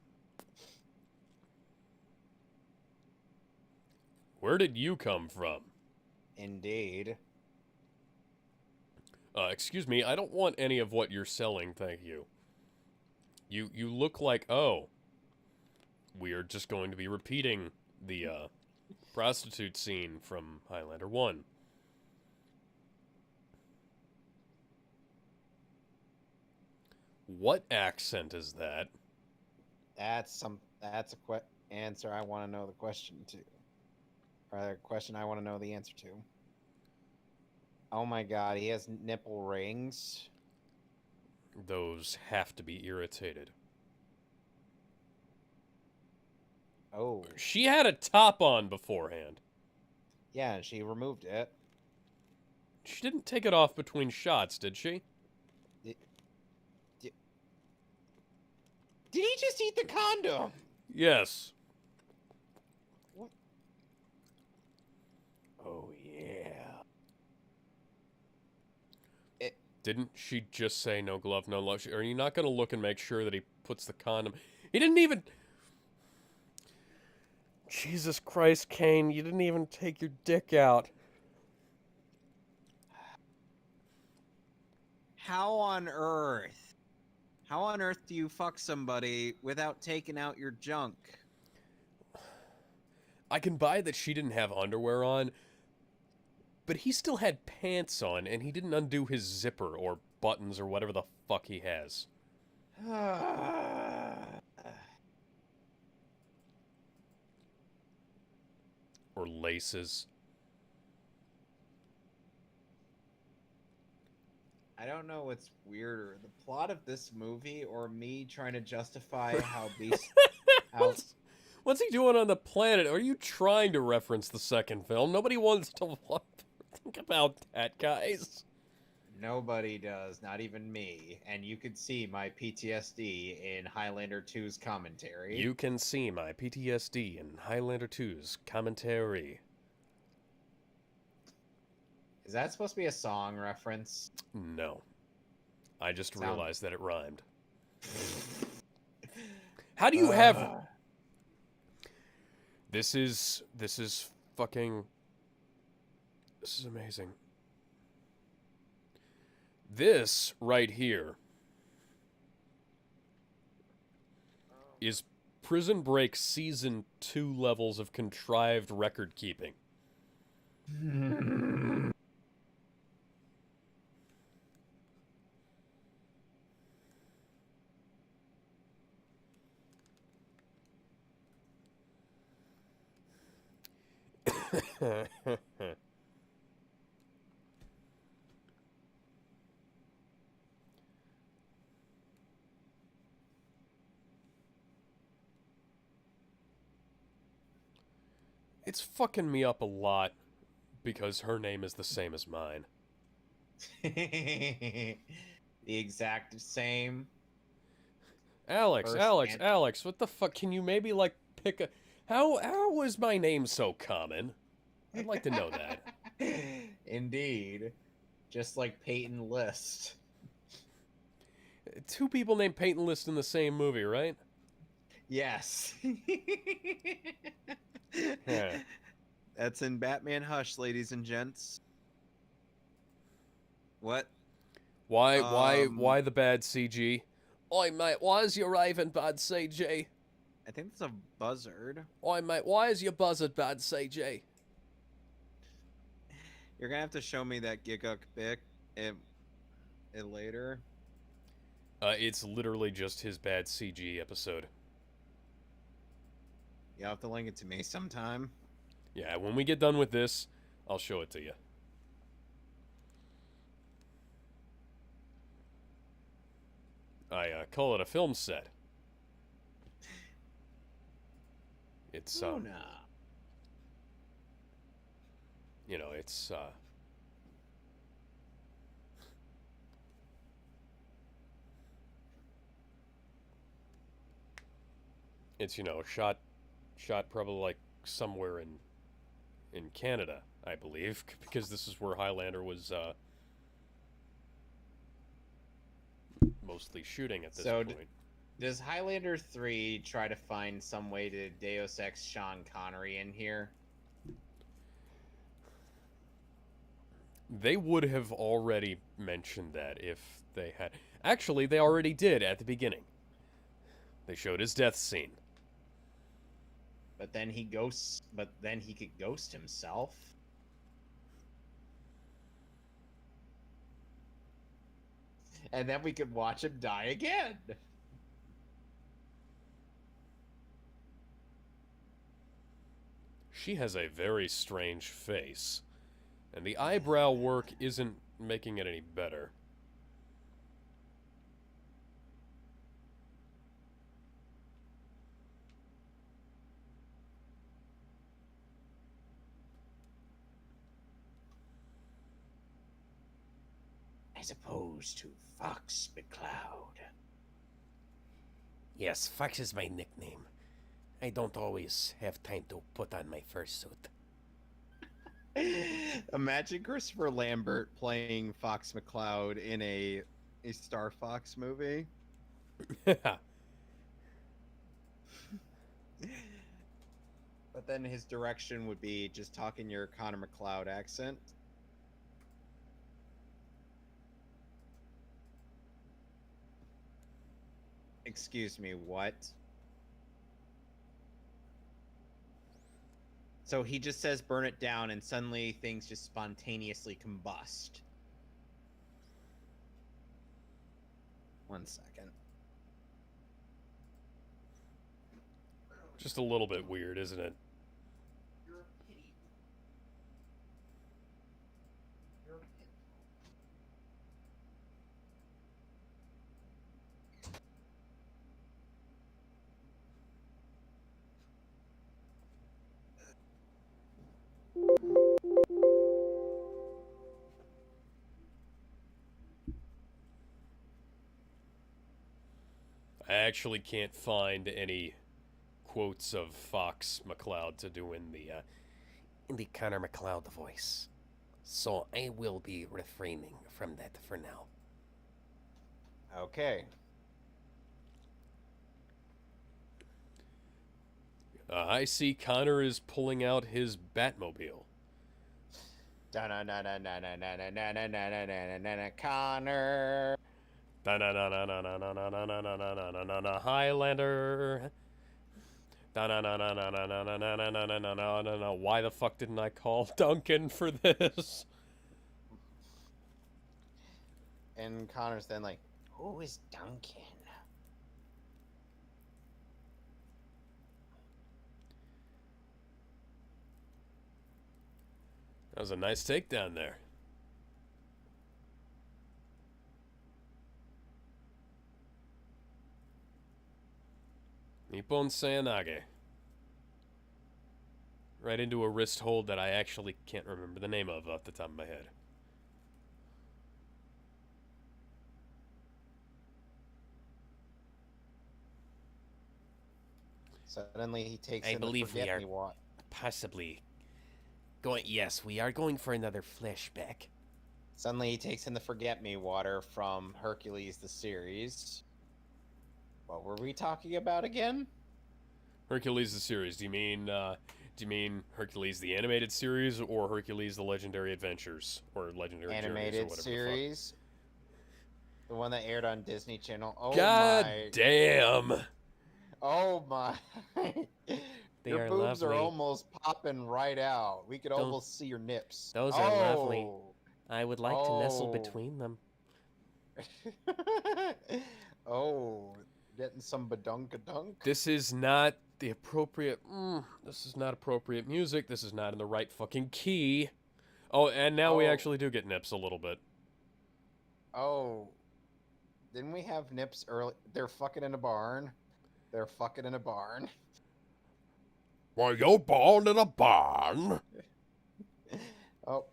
Where did you come from? Indeed. Excuse me, I don't want any of what you're selling, thank you. You look like, we are just going to be repeating the prostitute scene from Highlander 1. What accent is that? That's a answer I want to know the question to. Or a question I want to know the answer to. Oh my god, he has nipple rings. Those have to be irritated. Oh. She had a top on beforehand. Yeah, she removed it. She didn't take it off between shots, did she? Did he just eat the condom? Yes. What? Oh, yeah. Didn't she just say no glove, no love? Are you not going to look and make sure that he puts the condom? He didn't even... Jesus Christ, Kane, you didn't even take your dick out. How on earth do you fuck somebody without taking out your junk? I can buy that she didn't have underwear on, but he still had pants on, and he didn't undo his zipper or buttons or whatever the fuck he has. Or laces. I don't know what's weirder, the plot of this movie or me trying to justify how beast... What's he doing on the planet? Are you trying to reference the second film? Nobody wants to think about that, guys. Nobody does, not even me. And you could see my PTSD in Highlander 2's commentary. You can see my PTSD in Highlander 2's commentary. Is that supposed to be a song reference? No. I just realized that it rhymed. How do you have... This is fucking... This is amazing. This right here is Prison Break Season 2 levels of contrived record keeping. It's fucking me up a lot because her name is the same as mine. The exact same. Alex, what the fuck? Can you maybe, like, pick a... How is my name so common? I'd like to know that. Indeed. Just like Peyton List. Two people named Peyton List in the same movie, right? Yes. Yeah. That's in Batman Hush, ladies and gents. What? Why the bad CG? Oi, mate, why is your raven bad CG? I think it's a buzzard. Oi, mate, why is your buzzard bad CG? You're gonna have to show me that Giguk pic it later. It's literally just his bad CG episode. You'll have to link it to me sometime. Yeah, when we get done with this, I'll show it to you. I call it a film set. It's Luna. you know, it's it's you know, shot probably like somewhere in Canada, I believe, because this is where Highlander was mostly shooting at this So point. Does Highlander 3 try to find some way to Deus Ex Sean Connery in here? They would have already mentioned that if they had. Actually, they already did at the beginning. They showed his death scene. But then he ghosts. But then he could ghost himself. And then we could watch him die again. She has a very strange face, and the eyebrow work isn't making it any better. As opposed to Fox McCloud. Yes, Fox is my nickname. I don't always have time to put on my fursuit. Imagine Christopher Lambert playing Fox McCloud in a Star Fox movie. But then his direction would be just talking your Connor McCloud accent. Excuse me, what? So he just says burn it down and suddenly things just spontaneously combust. One second. Just a little bit weird, isn't it? You're a pity. You're a pity. I actually can't find any quotes of Fox McCloud to do in In the Connor McLeod voice. So I will be refraining from that for now. Okay. I see Connor is pulling out his Batmobile. Connor. Highlander. Why the fuck didn't I call Duncan for this? And Connor's then like, who is Duncan? That was a nice takedown there. Nippon Sayanage. Right into a wrist hold that I actually can't remember the name of off the top of my head. Suddenly he takes I in the believe we forget are- me what. Possibly going. Yes, we are going for another flashback. Suddenly he takes in the forget me water from Hercules the series. What were we talking about again? Hercules the series. Do you mean Hercules the animated series or Hercules the Legendary Adventures or Legendary Journeys or Animated whatever series. The one that aired on Disney Channel. Oh God my. damn. Oh my. They Your are boobs lovely. are almost popping right out. We could Don't- almost see your nips. Those are lovely. Oh. I would like to nestle Oh. between them. Oh, getting some badunkadunk. This is not the appropriate. This is not appropriate music. This is not in the right fucking key. Oh, and now we Oh. actually do get nips a little bit. Oh, didn't we have nips early? They're fucking in a barn. They're fucking in a barn. Were you born in a barn? Oh,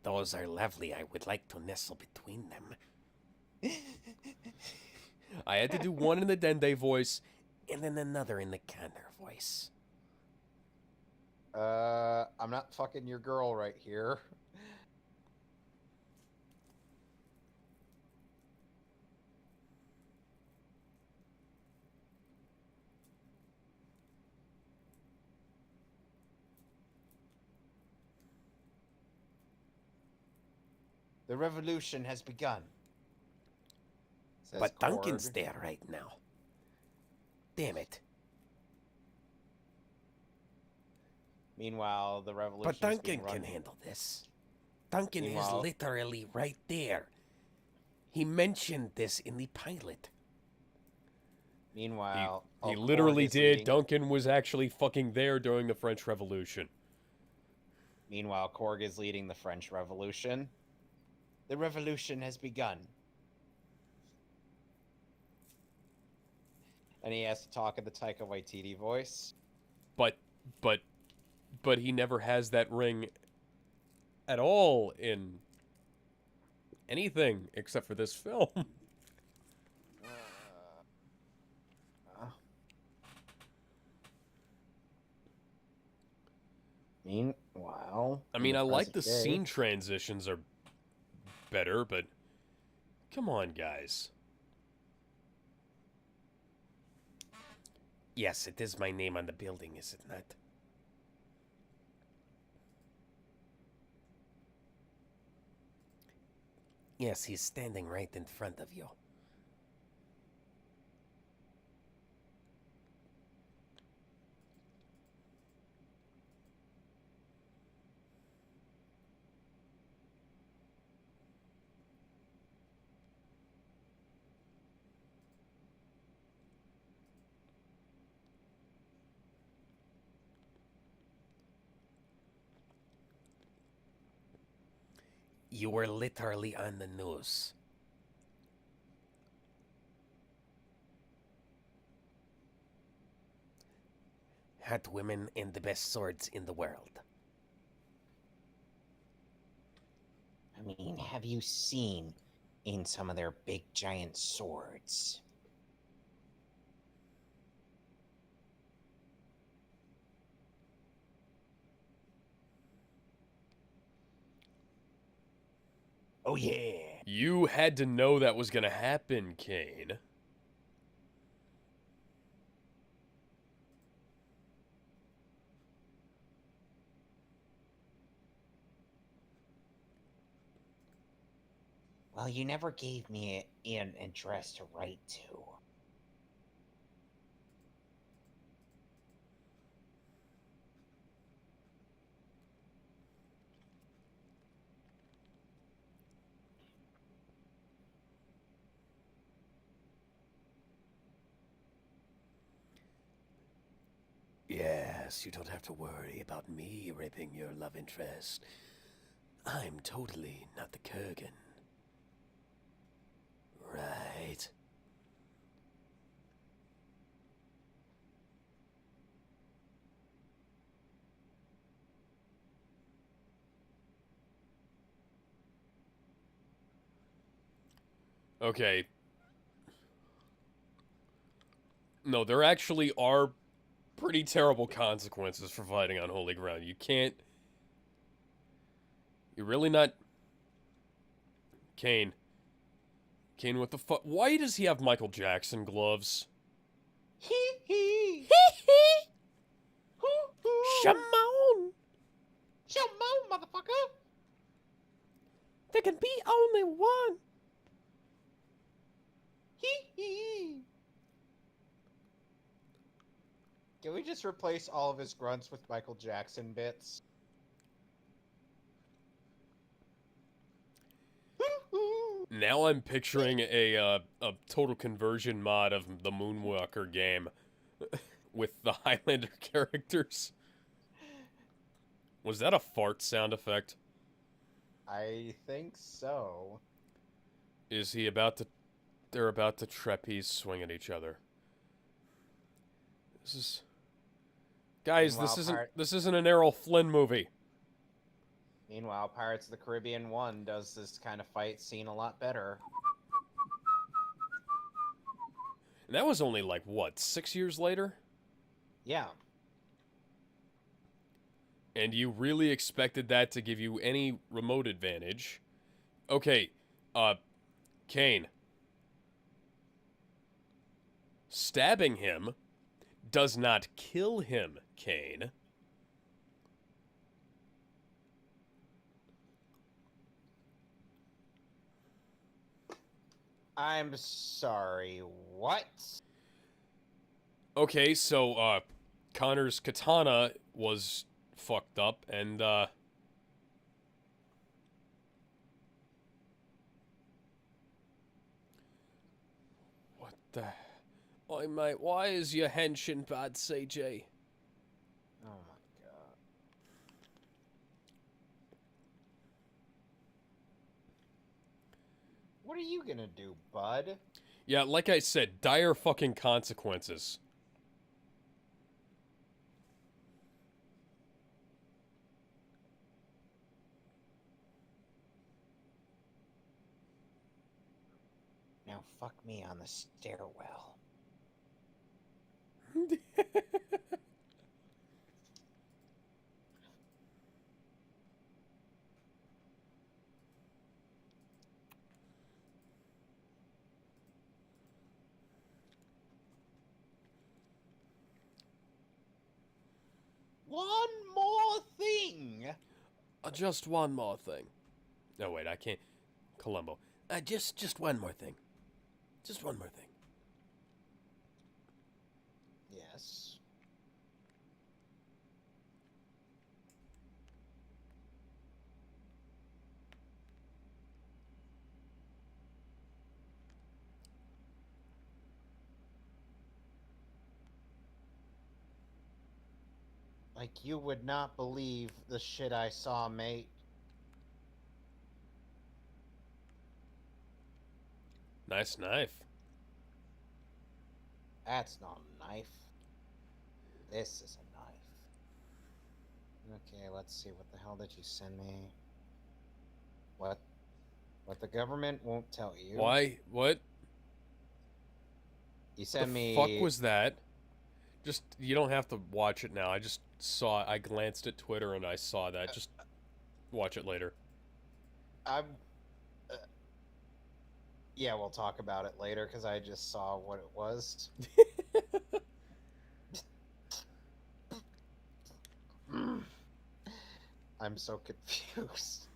Those are lovely. I would like to nestle between them. I had to do one in the Dende voice. And then another in the Connor voice. I'm not fucking your girl right here. The revolution has begun. Says But Duncan's Korg. there right now. Damn it. Meanwhile, the revolution But is being Duncan run. can handle this. Duncan is Meanwhile- literally right there. He mentioned this in the pilot. Meanwhile, He Korg literally is did. leading- Duncan was actually fucking there during the French Revolution. Meanwhile, Korg is leading the French Revolution. The revolution has begun. And he has to talk in the Taika Waititi voice. But he never has that ring at all in anything except for this film. Meanwhile, I in mean, I like the present day- scene transitions are better, but come on, guys. Yes, it is my name on the building, is it not? Yes, he's standing right in front of you. You were literally on the news. Hot women and the best swords in the world. I mean, have you seen in some of their big giant swords? Oh yeah. You had to know that was going to happen, Kane. Well, you never gave me an address to write to. Yes, you don't have to worry about me raping your love interest. I'm totally not the Kurgan. Right? Okay. No, there actually are pretty terrible consequences for fighting on holy ground. You can't... You're really not... Kane. Kane, what the fuck? Why does he have Michael Jackson gloves? Hee hee. Shimon! Shimon, motherfucker. There can be only one! Hee hee. Can we just replace all of his grunts with Michael Jackson bits? Now I'm picturing a total conversion mod of the Moonwalker game with the Highlander characters. Was that a fart sound effect? I think so. Is he about to... They're about to trapeze swing at each other. This is... Guys, Meanwhile, this isn't an Errol Flynn movie. Meanwhile, Pirates of the Caribbean 1 does this kind of fight scene a lot better. And that was only like, what, 6 years later? Yeah. And you really expected that to give you any remote advantage. Okay, Kane. Stabbing him does not kill him, Kane. I'm sorry, what? Okay, so, Connor's katana was fucked up, and, what the... Oi, mate, why is your henshin bad, CJ? Oh my god. What are you gonna do, bud? Yeah, like I said, dire fucking consequences. Now fuck me on the stairwell. One more thing! Just one more thing. No, wait, I can't. Columbo. Just one more thing. Just one more thing. Yes. Like, you would not believe the shit I saw, mate. Nice knife. That's not a knife. This is a knife. Okay, let's see. What the hell did you send me? What? What the government won't tell you. Why? What? You sent me... The fuck was that? Just, you don't have to watch it now. I just saw, I glanced at Twitter and I saw that. Just watch it later. I'm... yeah, we'll talk about it later, because I just saw what it was. I'm so confused.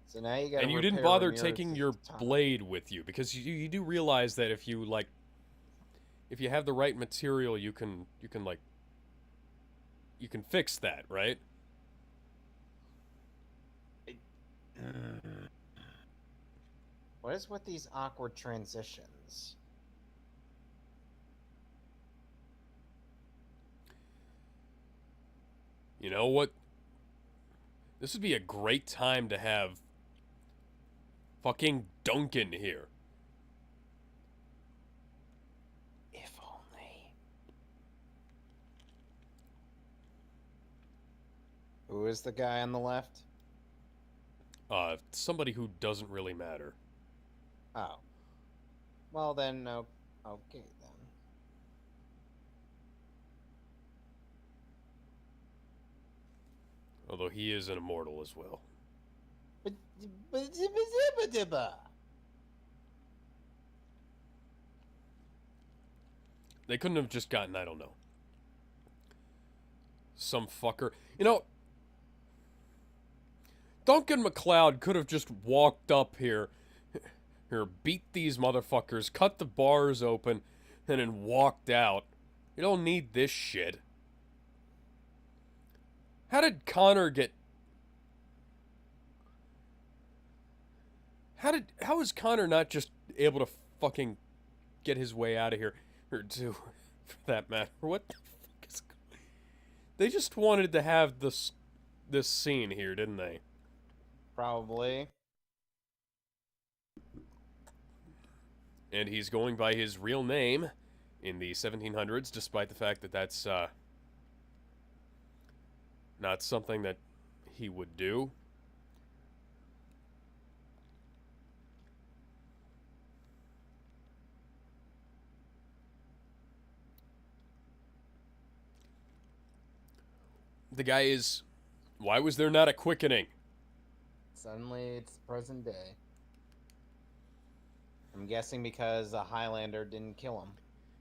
So now you gotta And you didn't repair bother Ramirez's taking your time. blade with you, because you do realize that if you, like, if you have the right material, you can fix that, right? What is with these awkward transitions? You know what? This would be a great time to have fucking Duncan here. If only. Who is the guy on the left? Somebody who doesn't really matter. Oh. Well then, no. Okay then. Although he is an immortal as well. They couldn't have just gotten, I don't know, some fucker. You know, Duncan MacLeod could have just walked up here, beat these motherfuckers, cut the bars open, and then walked out. You don't need this shit. How did Connor get... How is Connor not just able to fucking get his way out of here? Or to, for that matter. What the fuck is... They just wanted to have this scene here, didn't they? Probably. And he's going by his real name in the 1700s, despite the fact that that's not something that he would do. The guy is... Why was there not a quickening? Suddenly, it's present day. I'm guessing because a Highlander didn't kill him.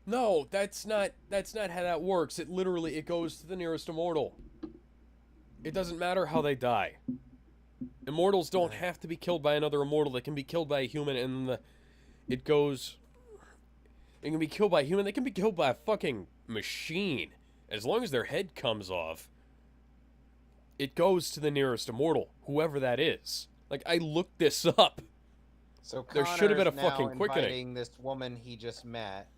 No, that's not how that works. It literally, it goes to the nearest immortal. It doesn't matter how they die. Immortals don't have to be killed by another immortal. They can be killed by a human, and it goes... It can be killed by a human. They can be killed by a fucking machine. As long as their head comes off, it goes to the nearest immortal, whoever that is. Like, I looked this up. So There should have been a Connor's fucking now quickening. inviting this woman he just met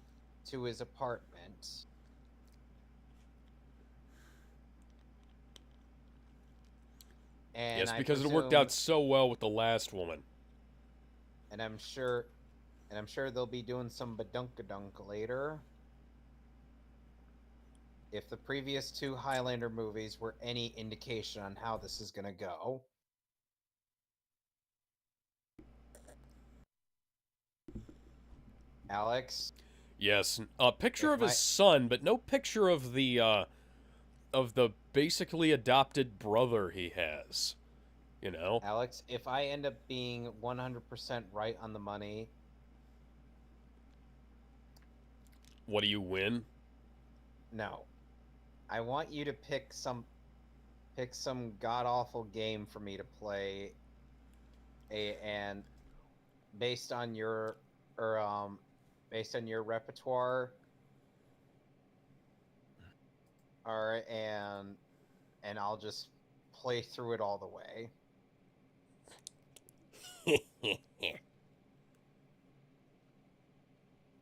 to his apartment. And Yes, I because it worked presume- out so well with the last woman. And I'm sure they'll be doing some badunkadunk later. If the previous two Highlander movies were any indication on how this is gonna go. Alex? Yes, a picture If of his son, but no picture of the basically adopted brother he has. You know? Alex, if I end up being 100% right on the money, What do you win? no. I want you to pick some god-awful game for me to play and based on your repertoire, or and I'll just play through it all the way.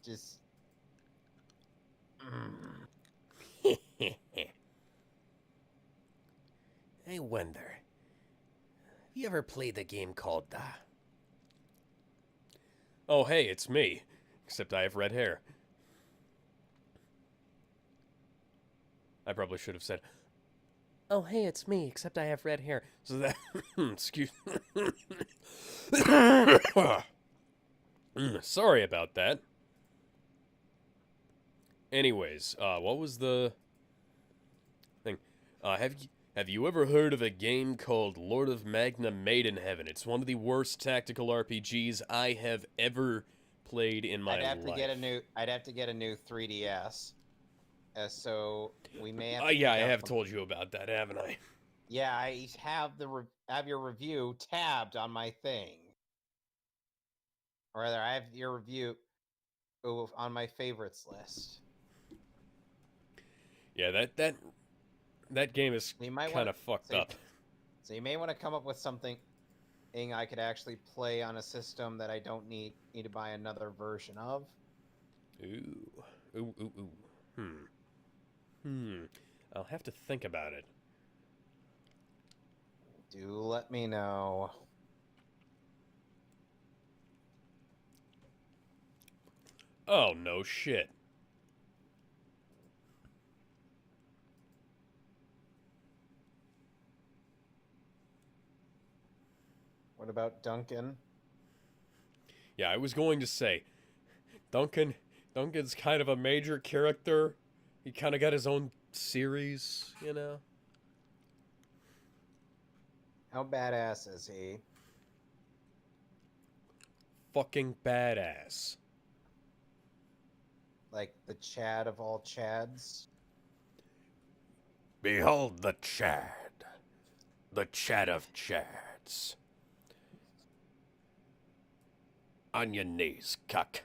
Just I wonder, have you ever played a game called Oh, hey, it's me. Except I have red hair. I probably should have said, oh, hey, it's me, except I have red hair. So that... Excuse... Sorry about that. Anyways, what was the thing? Have you ever heard of a game called Lord of Magna Maiden Heaven? It's one of the worst tactical RPGs I have ever played in my life. I'd have to get a new 3DS. So we may have. Oh yeah, I have told you about that, haven't I? Yeah, I have have your review tabbed on my thing. Or rather, I have your review on my favorites list. Yeah, that game is kind of fucked up. So you may want to come up with something I could actually play on a system that I don't need to buy another version of. Ooh. I'll have to think about it. Do let me know. Oh, no shit. What about Duncan? Yeah, I was going to say, Duncan's kind of a major character. He kind of got his own series, you know? How badass is he? Fucking badass. Like the Chad of all Chads? Behold the Chad of Chads. On your knees, cuck.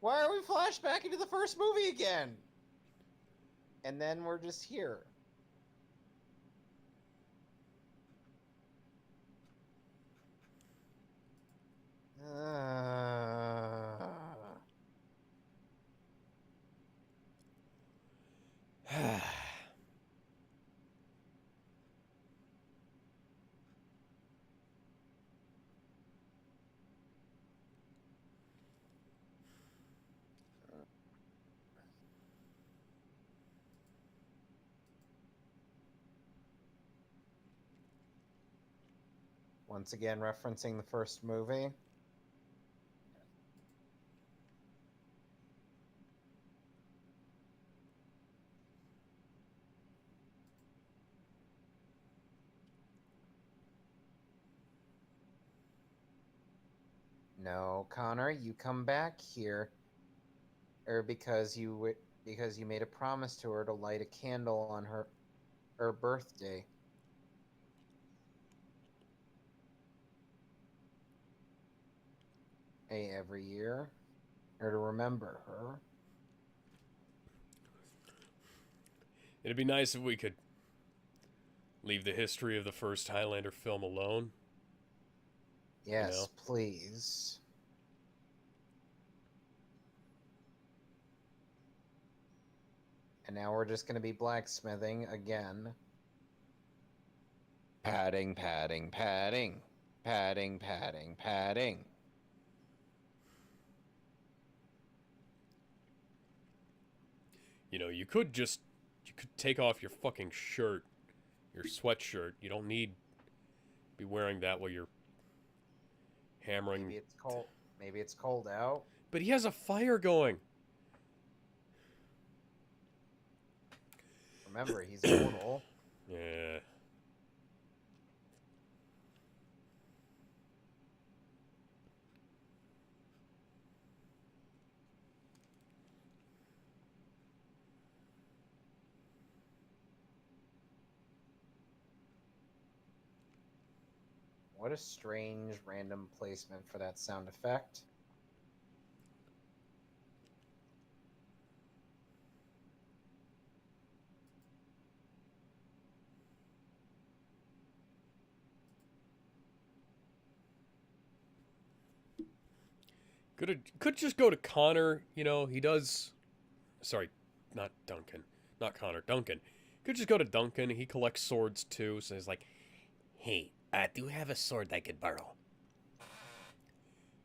Why are we flashbacking into the first movie again? And then we're just here. Once again, referencing the first movie. No, Connor, you come back here, because you made a promise to her to light a candle on her birthday. Every year, or to remember her. It'd be nice if we could leave the history of the first Highlander film alone. Yes, You know? please. And now we're just going to be blacksmithing again. Padding, padding, padding. Padding, padding, padding. You know, you could take off your fucking shirt, your sweatshirt. You don't need to be wearing that while you're hammering. Maybe it's cold. Maybe it's cold out. But he has a fire going. Remember, he's immortal. Yeah. What a strange random placement for that sound effect. Could just go to Connor. You know, he does. Sorry, not Duncan. Not Connor. Duncan. Could just go to Duncan. He collects swords too. So he's like, Hey, I do have a sword I could borrow.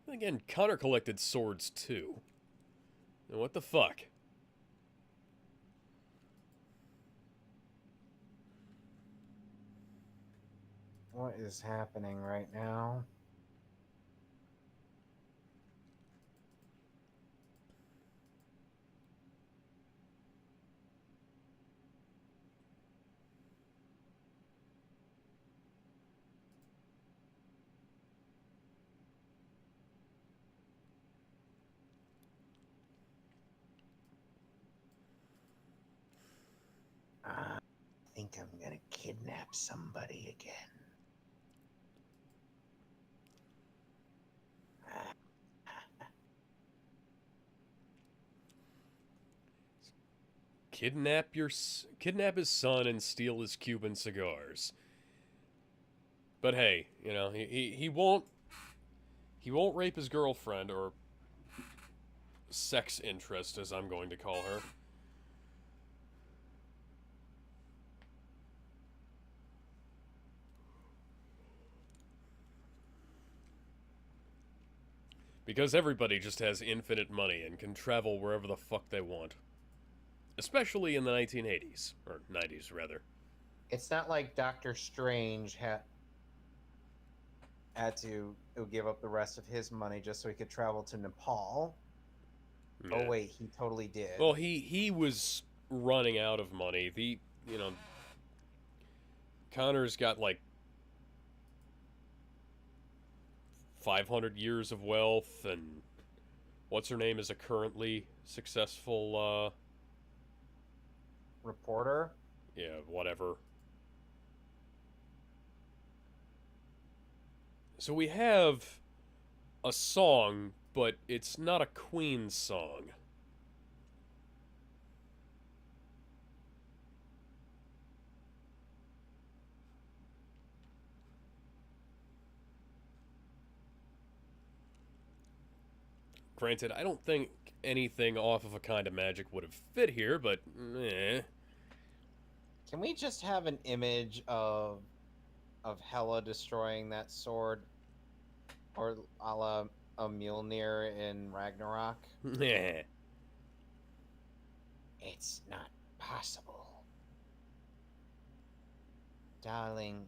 again, Connor collected swords too. And what the fuck? What is happening right now? I think I'm gonna kidnap somebody again. Kidnap his son and steal his Cuban cigars. But hey, you know, he won't rape his girlfriend, or sex interest as I'm going to call her. Because everybody just has infinite money and can travel wherever the fuck they want. Especially in the 1980s. Or 90s, rather. It's not like Doctor Strange had to give up the rest of his money just so he could travel to Nepal. Yeah. Oh wait, he totally did. Well, he was running out of money. Connor's got like 500 years of wealth, and what's her name is a currently successful, reporter? yeah, whatever. So we have a song, but it's not a Queen song. Granted, I don't think anything off of A Kind of Magic would have fit here, but eh. Can we just have an image of Hela destroying that sword, or a la a Mjolnir in Ragnarok? Eh. It's not possible. Darling,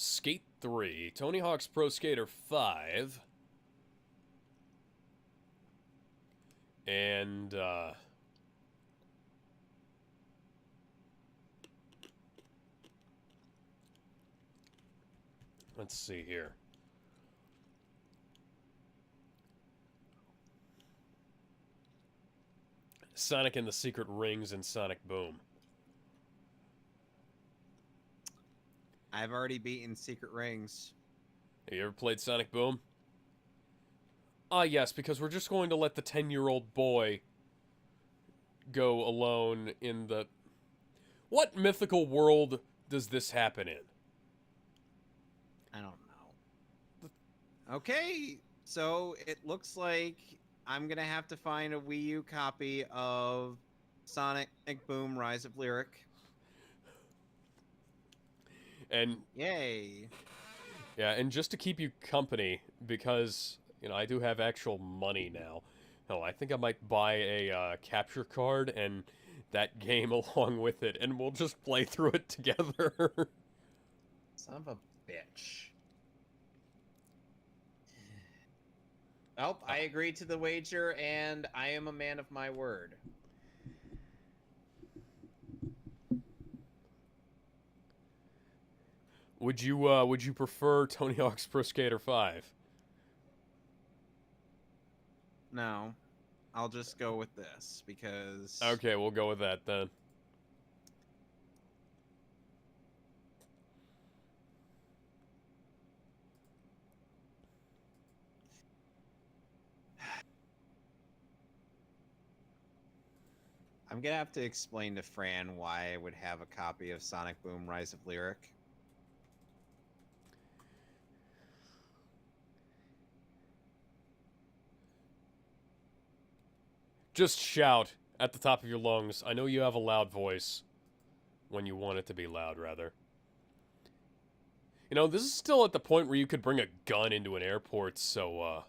Skate 3, Tony Hawk's Pro Skater 5, and, let's see here. Sonic and the Secret Rings and Sonic Boom. I've already beaten Secret Rings. Have you ever played Sonic Boom? Ah, yes, because we're just going to let the 10-year-old boy go alone in the... What mythical world does this happen in? I don't know. Okay, so it looks like I'm gonna have to find a Wii U copy of Sonic Boom Rise of Lyric. And Yay. yeah, and just to keep you company, because, you know, I do have actual money now. Oh, I think I might buy a capture card and that game along with it, and we'll just play through it together. Son of a bitch. Oh, I agreed to the wager, and I am a man of my word. Would you prefer Tony Hawk's Pro Skater 5? No, I'll just go with this, because... Okay, we'll go with that then. I'm gonna have to explain to Fran why I would have a copy of Sonic Boom Rise of Lyric. Just shout at the top of your lungs. I know you have a loud voice. When you want it to be loud, rather. You know, this is still at the point where you could bring a gun into an airport, so,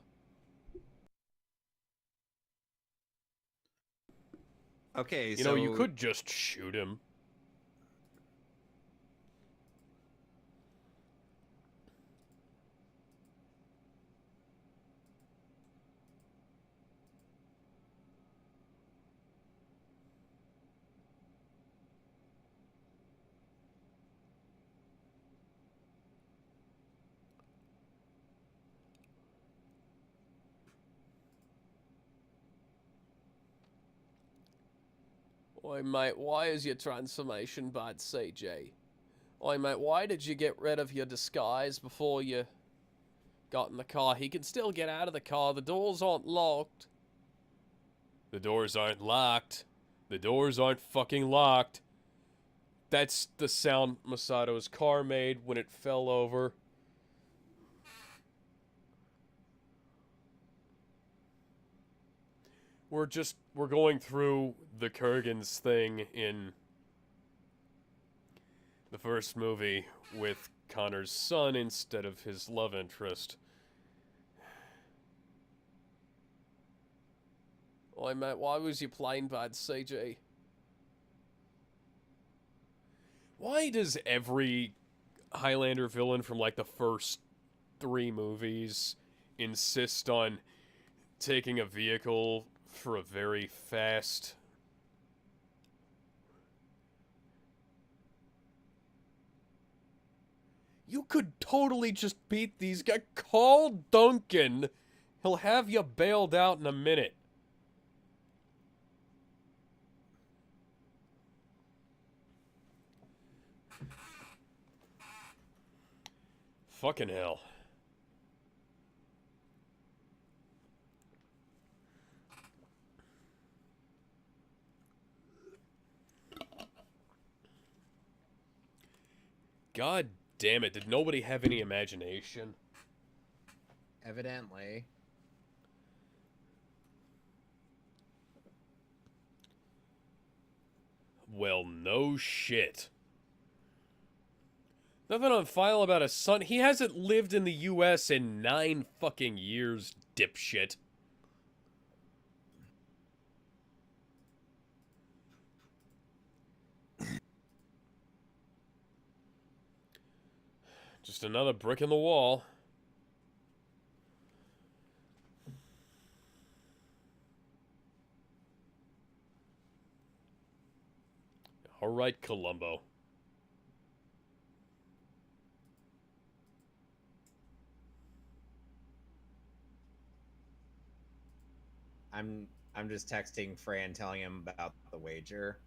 Okay, you know, you could just shoot him. Oi, mate, why is your transformation bad, CJ? Oi, mate, why did you get rid of your disguise before you got in the car? He can still get out of the car. The doors aren't locked. The doors aren't locked. The doors aren't fucking locked. That's the sound Masato's car made when it fell over. We're going through the Kurgan's thing in the first movie with Connor's son instead of his love interest. Oi, mate, why was your plane bad, CG? Why does every Highlander villain from, like, the first 3 movies insist on taking a vehicle for a very fast... You could totally just beat these guys. Call Duncan. He'll have you bailed out in a minute. Fucking hell. God damn it, did nobody have any imagination? Evidently. Well, no shit. Nothing on file about a son. He hasn't lived in the U.S. in 9 fucking years, dipshit. Just another brick in the wall. All right, Columbo. I'm just texting Fran telling him about the wager.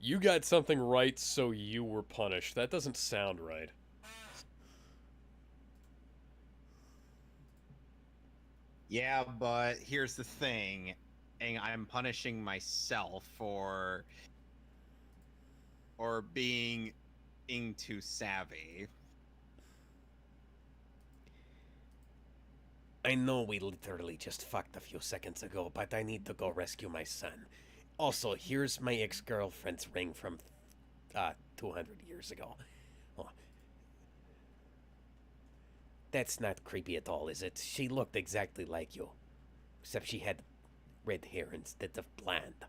You got something right, so you were punished. That doesn't sound right. Yeah, but here's the thing. And I'm punishing myself for being too savvy. I know we literally just fucked a few seconds ago, but I need to go rescue my son. Also, here's my ex-girlfriend's ring from 200 years ago. Oh, that's not creepy at all, is it? She looked exactly like you. Except she had red hair instead of blonde.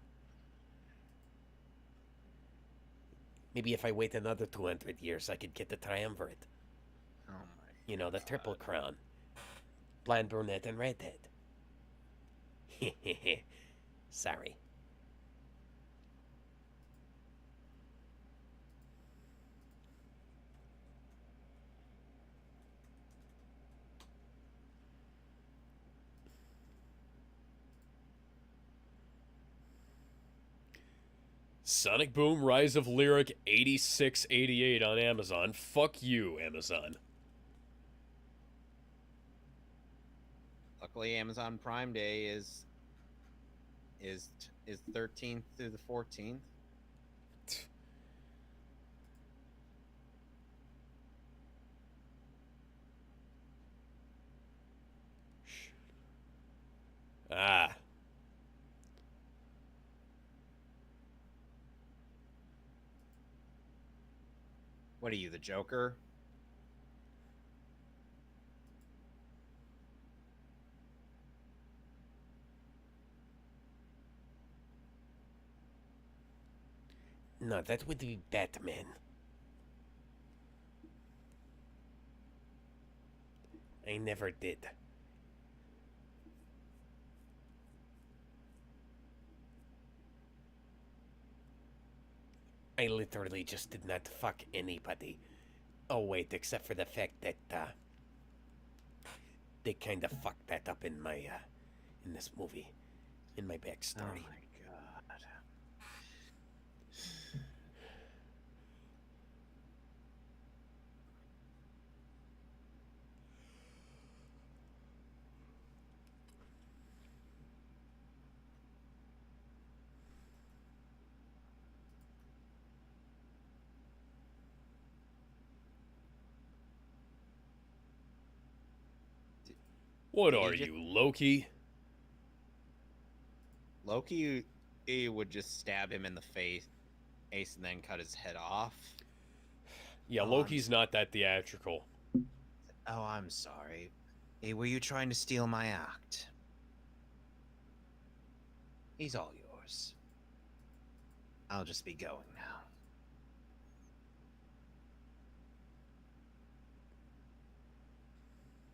Maybe if I wait another 200 years, I could get the triumvirate. Oh my. You know, the triple crown. Blonde, brunette, and redhead. Sorry. Sonic Boom Rise of Lyric 8688 on Amazon. Fuck you, Amazon. Luckily, Amazon Prime Day is 13th through the 14th. Ah. What are you, the Joker? No, that would be Batman. I never did. I literally just did not fuck anybody. Oh wait, except for the fact that they kind of fucked that up in my in this movie, in my backstory. Oh my god. What Did are you you, Loki? Loki would just stab him in the face and then cut his head off. Yeah, Oh, Loki's not that theatrical. Oh, I'm sorry. Hey, were you trying to steal my act? He's all yours. I'll just be going now.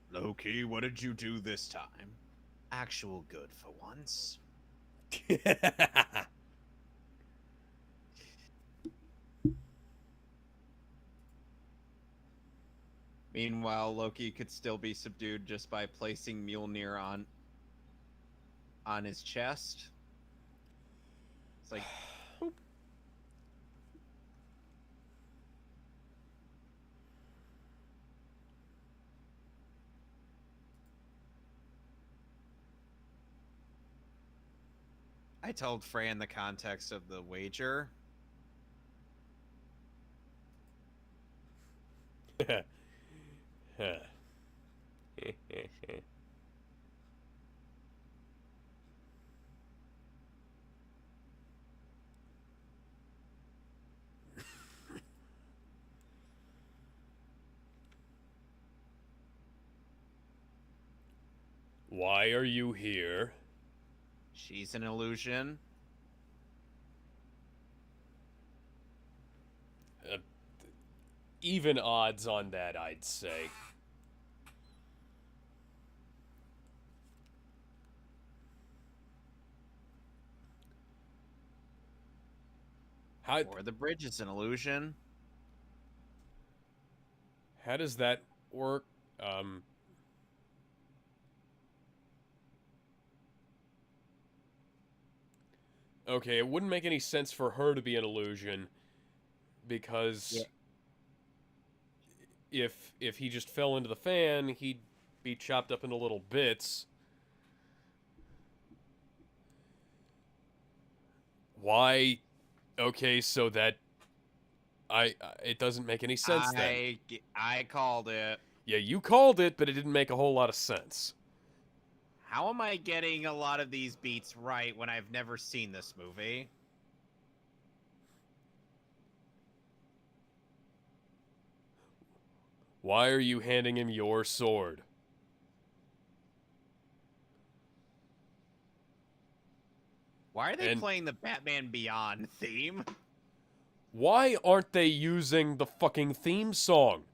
Loki, what did you do this time? Actual good for once. Meanwhile, Loki could still be subdued just by placing Mjolnir on his chest. It's like, boop. I told Fran the context of the wager. Why are you here? She's an illusion. even odds on that, I'd say. How Or the bridge is an illusion. does that work? Okay, it wouldn't make any sense for her to be an illusion because if he just fell into the fan, he'd be chopped up into little bits. Why? Okay, so that it doesn't make any sense then. I called it. Yeah, you called it, but it didn't make a whole lot of sense. How am I getting a lot of these beats right when I've never seen this movie? Why are you handing him your sword? Why are they And- playing the Batman Beyond theme? Why aren't they using the fucking theme song?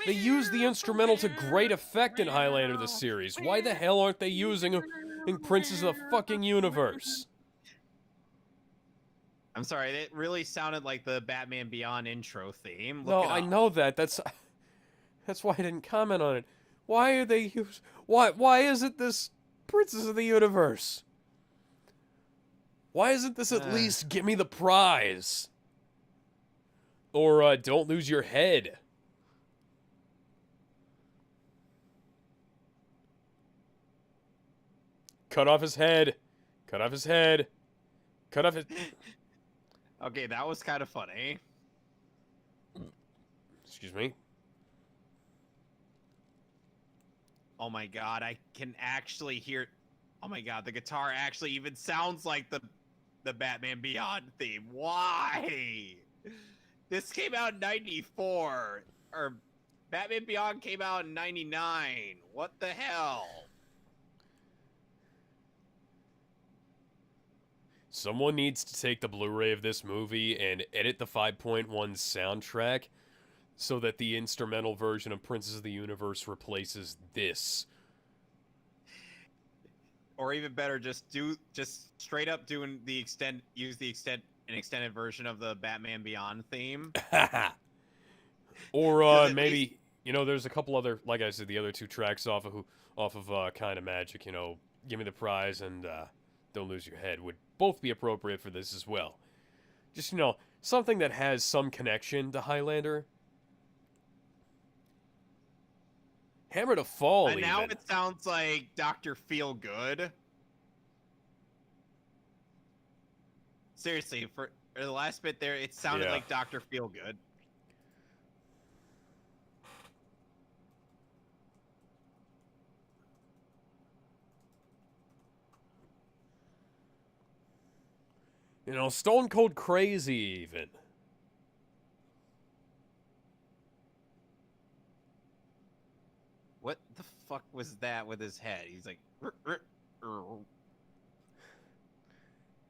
They use the instrumental to great effect in Highlander the series. Why the hell aren't they using it in Princes of the fucking Universe? I'm sorry, it really sounded like the Batman Beyond intro theme. No, Look it I up. know that. That's why I didn't comment on it. Why are they use? Why isn't this Princes of the Universe? Why isn't this at least Give Me the Prize? Or Don't Lose Your Head? Cut off his head. Cut off his head. Cut off his... Okay, that was kind of funny. Excuse me. Oh my god, I can actually hear... Oh my god, the guitar actually even sounds like the Batman Beyond theme. Why? This came out in 94. Or Batman Beyond came out in 99. What the hell? Someone needs to take the Blu-ray of this movie and edit the 5.1 soundtrack so that the instrumental version of Princes of the Universe replaces this. Or even better, just straight up doing an extended version of the Batman Beyond theme. Or 'Cause at maybe least- there's a couple other, like I said, the other two tracks off of Kind of Magic. Give Me the Prize and Don't Lose Your Head would both be appropriate for this as well. Just something that has some connection to Highlander. Hammer to Fall. And now even. it sounds like Dr. Feelgood. Seriously, for the last bit there, it sounded Yeah. like Dr. Feelgood. Stone Cold Crazy even. What the fuck was that with his head? He's like...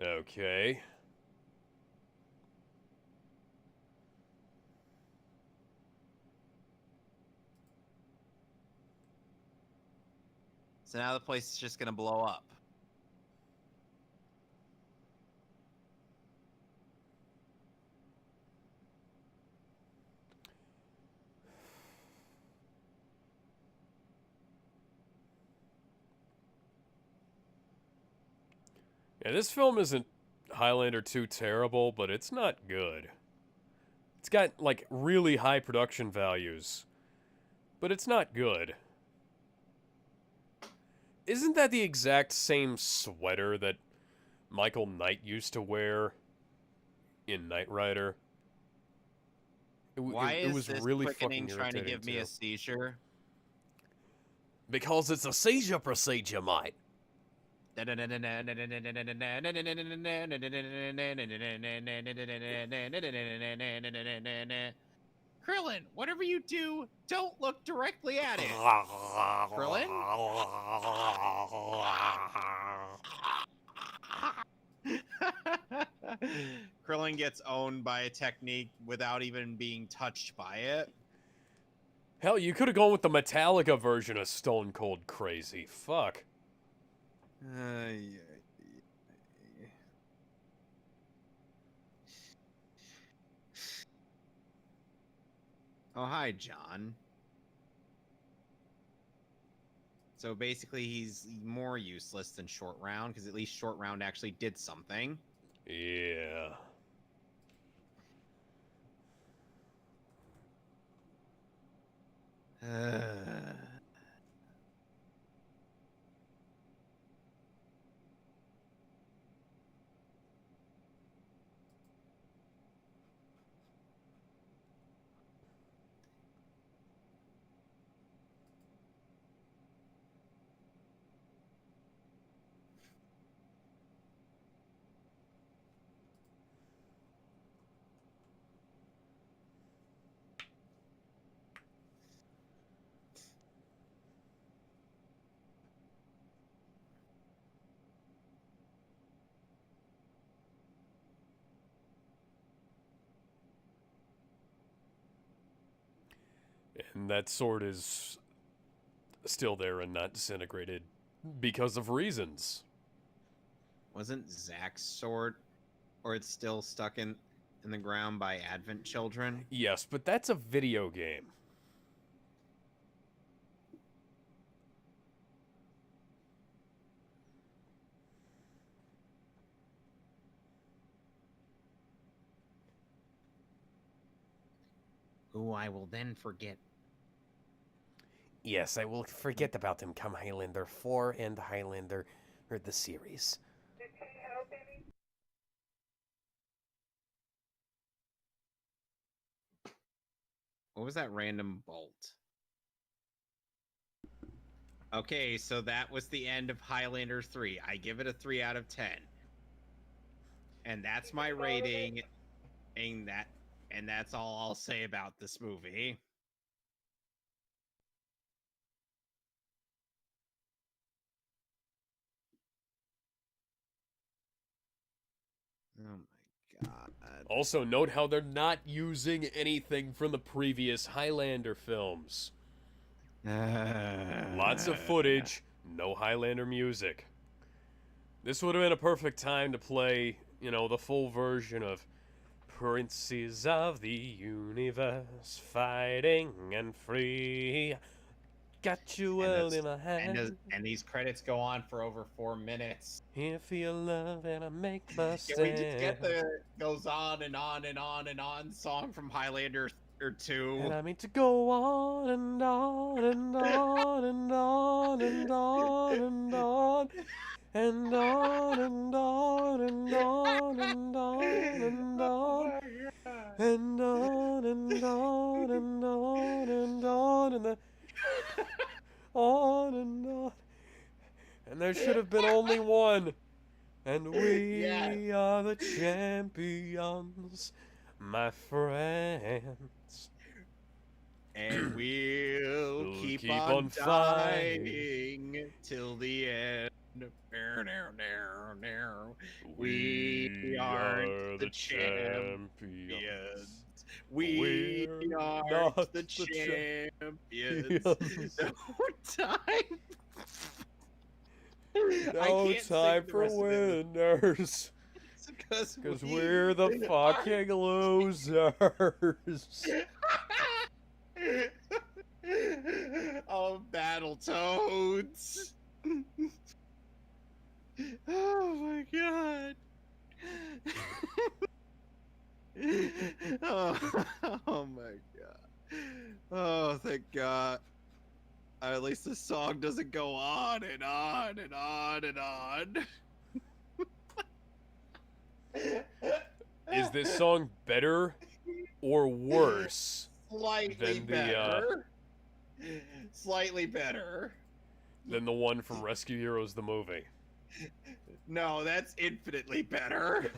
Okay. So now the place is just gonna blow up. Yeah, this film isn't Highlander 2 terrible, but it's not good. It's got, like, really high production values, but it's not good. Isn't that the exact same sweater that Michael Knight used to wear in Knight Rider? Why it is was this really quickening fucking trying to irritating give me too. a seizure? Because it's a seizure procedure, mate. Krillin, whatever you do, don't look directly at it. Krillin? Krillin gets owned by a technique without even being touched by it. Hell, you could have gone with the Metallica version of Stone Cold Crazy. Fuck. Yeah. Oh, hi, John. So basically, he's more useless than Short Round, because at least Short Round actually did something. Yeah. And that sword is still there and not disintegrated because of reasons. Wasn't Zack's sword, or it's still stuck in the ground by Advent Children? Yes, but that's a video game. Who I will then forget. Yes, I will forget about him come Highlander 4 and Highlander, or the series. What was that random bolt? Okay, so that was the end of Highlander 3. I give it a 3 out of 10. And that's my rating. And that's all I'll say about this movie. Oh my god. Also, note how they're not using anything from the previous Highlander films. Lots of footage, no Highlander music. This would have been a perfect time to play, you know, the full version of Princes of the Universe, fighting and free. Got you well in my hand. And these credits go on for over 4 minutes. Here for your love and I make my stand. Can we just get the goes on and on and on and on song from Highlander or 2? And I mean to go on and on and on and on and on and on and on and on and on and on and on and on and on and on and on and on and on. And there should have been only one. And we are the champions, my friends. And we'll keep on fighting till the end. We are the champions. We are not the the champions. champions. No time. No time for winners. Because we're the fucking losers. Oh, Battletoads. Oh my god. Oh my god. Oh, thank God. At least the song doesn't go on and on and on and on. Is this song better or worse? Slightly than the, better. Slightly better. Than the one from Rescue Heroes the movie? No, that's infinitely better.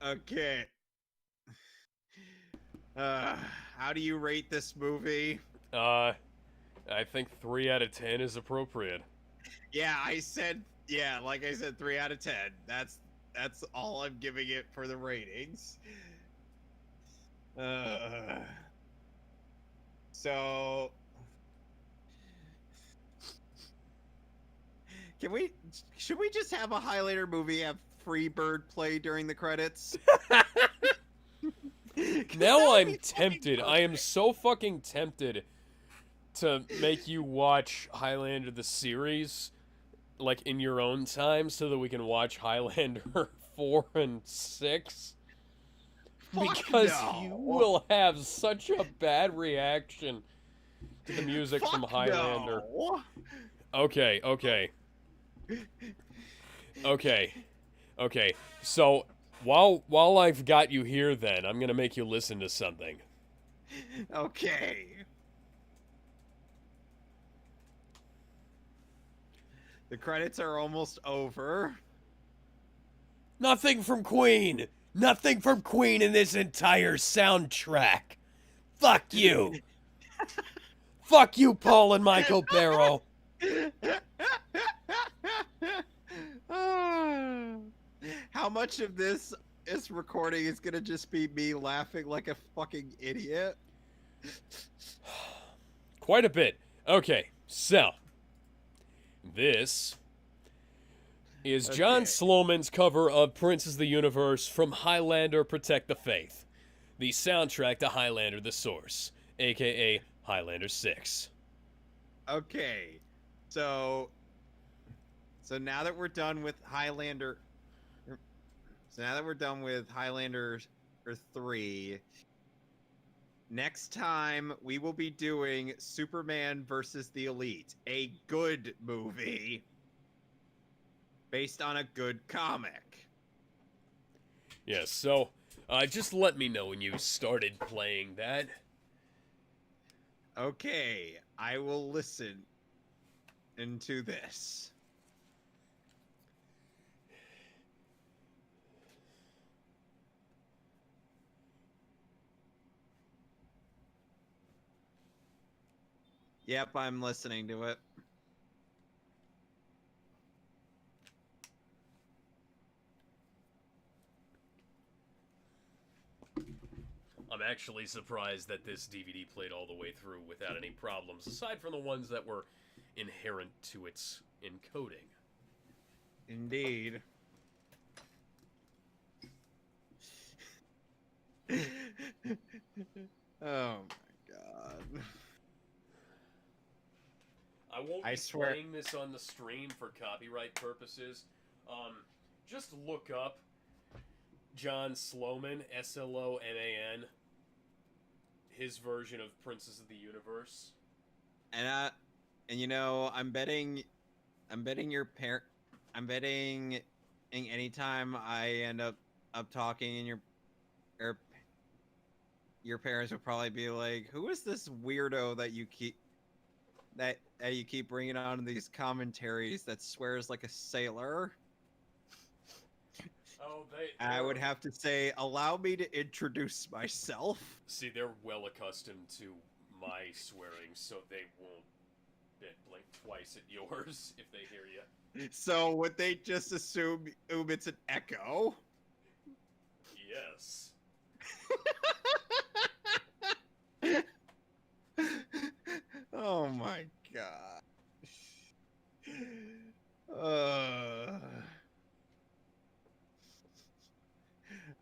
Okay. How do you rate this movie? I think 3 out of 10 is appropriate. Yeah, like I said, 3 out of 10. That's all I'm giving it for the ratings. So should we just have a Highlander movie have Freebird play during the credits? 'Cause Now that would I'm be fucking tempted. I am perfect. so fucking tempted to make you watch Highlander the series, like, in your own time so that we can watch Highlander 4 and 6. Fuck Because no. you will have such a bad reaction to the music from Fuck Highlander. no. Okay. So, while I've got you here then, I'm gonna make you listen to something. Okay. The credits are almost over. Nothing from Queen! Nothing from Queen in this entire soundtrack! Fuck you! Fuck you, Paul and Michael Barrow! How much of this recording is gonna just be me laughing like a fucking idiot? Quite a bit. Okay, so this is John Okay. Sloman's cover of Princes of the Universe from Highlander Protect the Faith, the soundtrack to Highlander the Source, aka Highlander 6. Okay. So now that we're done with Highlander 3, next time we will be doing Superman versus the Elite, a good movie based on a good comic. Yes, so just let me know when you started playing that. Okay, I will listen into this. Yep, I'm listening to it. I'm actually surprised that this DVD played all the way through without any problems, aside from the ones that were inherent to its encoding. Indeed. Oh my god. I won't I be swear- playing this on the stream for copyright purposes. Just look up John Sloman, Sloman, his version of Princes of the Universe. And you know, I'm betting anytime I end up talking and your parents would probably be like, "Who is this weirdo that you keep bringing on these commentaries that swears like a sailor?" Oh, I would have to say, "Allow me to introduce myself." See, they're well accustomed to my swearing, so they won't blink twice at yours if they hear you. So would they just assume it's an echo? Yes. Oh my god.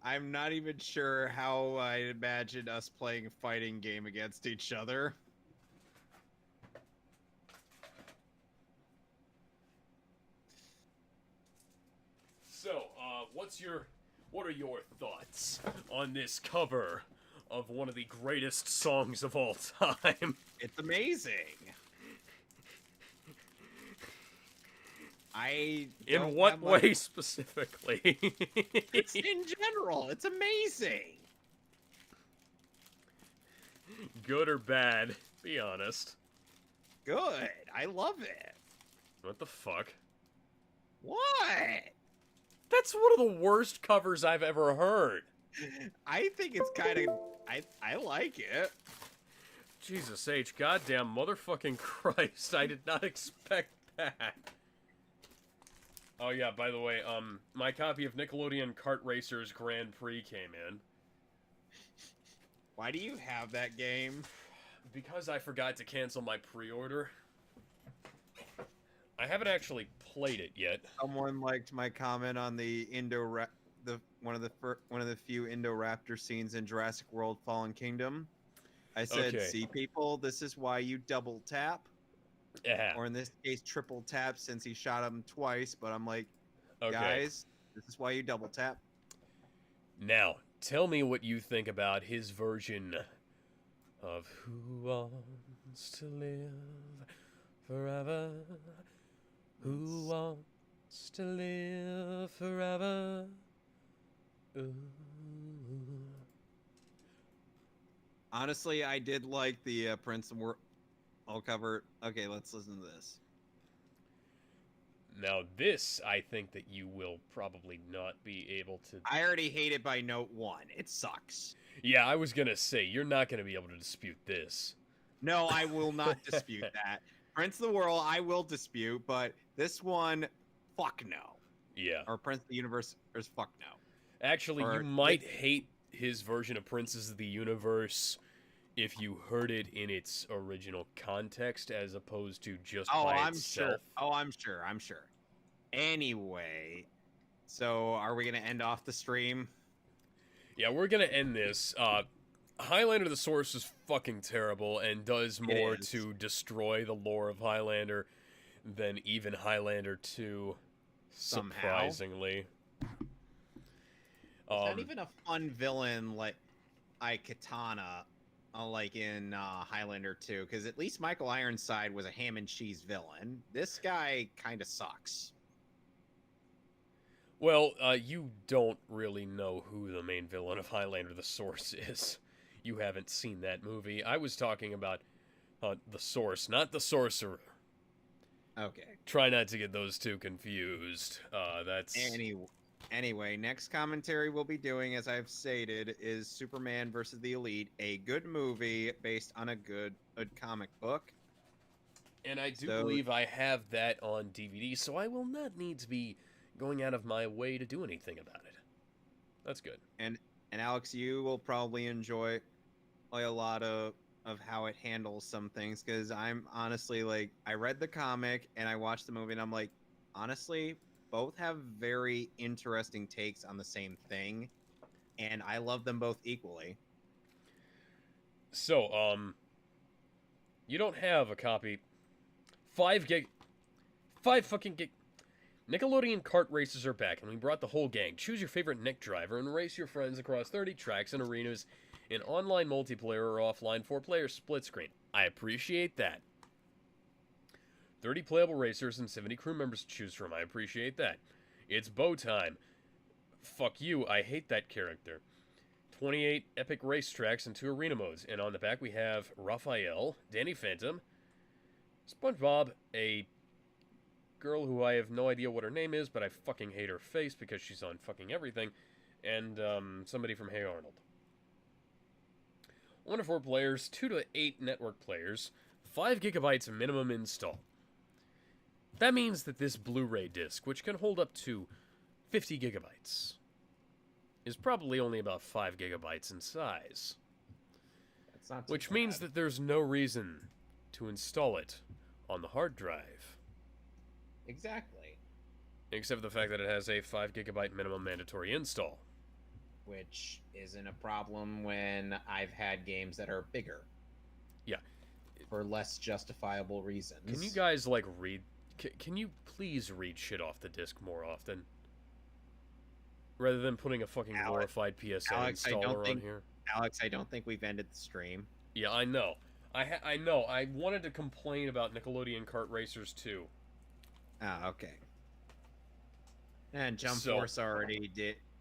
I'm not even sure how I imagined us playing a fighting game against each other. So, what are your thoughts on this cover of one of the greatest songs of all time? It's amazing. In what way specifically? It's in general. It's amazing. Good or bad? Be honest. Good. I love it. What the fuck? What? That's one of the worst covers I've ever heard. I think it's kind of. I like it. Jesus H, goddamn motherfucking Christ! I did not expect that. Oh yeah, by the way, my copy of Nickelodeon Kart Racers Grand Prix came in. Why do you have that game? Because I forgot to cancel my pre-order. I haven't actually played it yet. Someone liked my comment on the one of the few Indoraptor scenes in Jurassic World: Fallen Kingdom. I said, Okay. "See, people, this is why you double tap, Yeah. or in this case, triple tap, since he shot him twice." But I'm like, Okay. guys, this is why you double tap. Now, tell me what you think about his version of Who Wants to Live Forever? Who wants to live forever? Ooh. Honestly, I did like the Prince of War. I'll cover. Okay, let's listen to this. Now, this, I think that you will probably not be able to... I already hate it by note 1. It sucks. Yeah, I was gonna say, you're not gonna be able to dispute this. No, I will not dispute that. Prince of the World, I will dispute, but this one, fuck no. Yeah. Or Prince of the Universe, or fuck no. Actually, Or you might hate his version of Princes of the Universe if you heard it in its original context as opposed to just by I'm itself. sure. Oh, I'm sure. Anyway, so are we going to end off the stream? Yeah, we're gonna end this. Highlander the Source is fucking terrible and does more is. to destroy the lore of Highlander than even Highlander 2, Somehow. surprisingly. It's not even a fun villain like Katana, like in Highlander 2, because at least Michael Ironside was a ham and cheese villain. This guy kind of sucks. Well, you don't really know who the main villain of Highlander the Source is. You haven't seen that movie. I was talking about the Source, not the Sorcerer. Okay. Try not to get those two confused. That's... Anyway, next commentary we'll be doing, as I've stated, is Superman versus the Elite, a good movie based on a good comic book. And I do believe I have that on DVD, so I will not need to be going out of my way to do anything about it. That's good. And Alex, you will probably enjoy a lot of how it handles some things, because I'm honestly like, I read the comic and I watched the movie and I'm like, honestly, both have very interesting takes on the same thing, and I love them both equally. So, you don't have a copy. 5 fucking gig. Nickelodeon kart races are back, and we brought the whole gang. Choose your favorite Nick driver and race your friends across 30 tracks and arenas in online multiplayer or offline 4-player split screen. I appreciate that. 30 playable racers and 70 crew members to choose from. I appreciate that. It's bow time. Fuck you, I hate that character. 28 epic racetracks and 2 arena modes. And on the back we have Raphael, Danny Phantom, SpongeBob, a girl who I have no idea what her name is, but I fucking hate her face because she's on fucking everything, and somebody from Hey Arnold. 1 to 4 players, 2 to 8 network players, 5 gigabytes minimum install. That means that this Blu-ray disc, which can hold up to 50 gigabytes, is probably only about 5 gigabytes in size. That's not too Which bad. means that there's no reason to install it on the hard drive. Exactly. Except for the fact that it has a 5 gigabyte minimum mandatory install. Which isn't a problem when I've had games that are bigger. Yeah. For less justifiable reasons. Can you guys, like, read... Can you please read shit off the disc more often? Rather than putting a fucking glorified PSN installer on here. Alex, I don't think we've ended the stream. Yeah, I know. I know. I wanted to complain about Nickelodeon Kart Racers 2. Ah, okay. And Jump So- Force already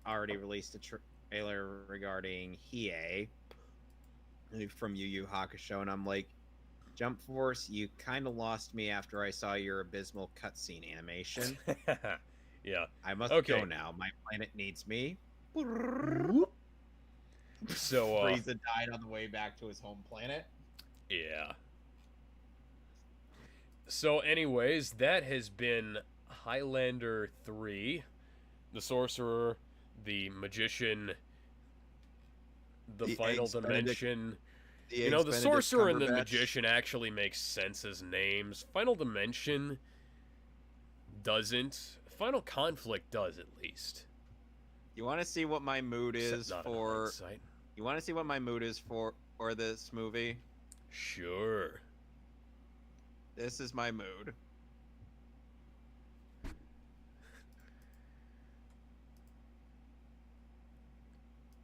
released a trailer regarding Hiei from Yu Yu Hakusho, and I'm like, Jump Force, you kind of lost me after I saw your abysmal cutscene animation. Yeah. I must Okay. go now. My planet needs me. So, Frieza died on the way back to his home planet. yeah. So, anyways, that has been Highlander 3, the Sorcerer, the Magician, the Final Dimension. You know, the Sorcerer and the Magician actually makes sense as names. Final Dimension doesn't. Final Conflict does, at least. You want to see what my mood Except is not in for? hindsight. You want to see what my mood is for this movie? Sure. This is my mood.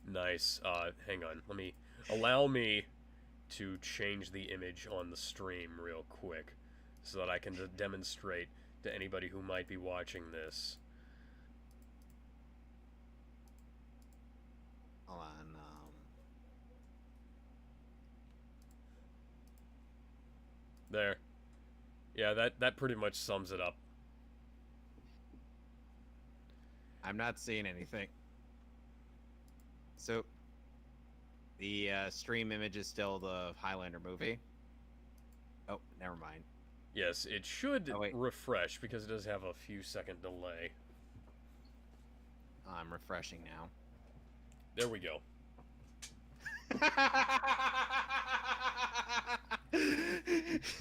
Nice. Hang on. Allow me to change the image on the stream real quick so that I can demonstrate to anybody who might be watching this. Hold on. There. Yeah, that pretty much sums it up. I'm not seeing anything. So, the stream image is still the Highlander movie. Oh, never mind. Yes, it should Oh, wait. refresh because it does have a few second delay. I'm refreshing now. There we go.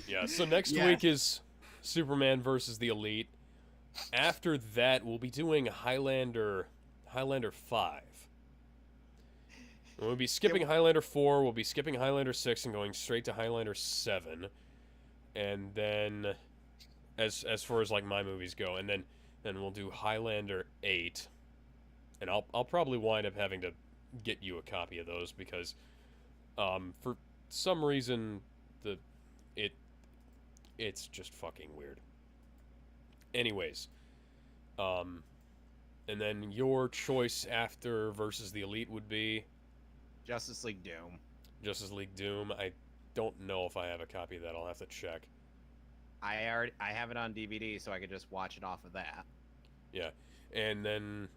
Yeah, so next week is Superman versus the Elite. After that, we'll be doing Highlander 5. We'll be skipping Highlander 4, we'll be skipping Highlander 6 and going straight to Highlander 7. And then as far as like my movies go, and then we'll do Highlander 8. And I'll probably wind up having to get you a copy of those because for some reason it's just fucking weird. Anyways, and then your choice after versus the Elite would be Justice League Doom. Justice League Doom. I don't know if I have a copy of that. I'll have to check. I have it on DVD, so I could just watch it off of that. Yeah, and then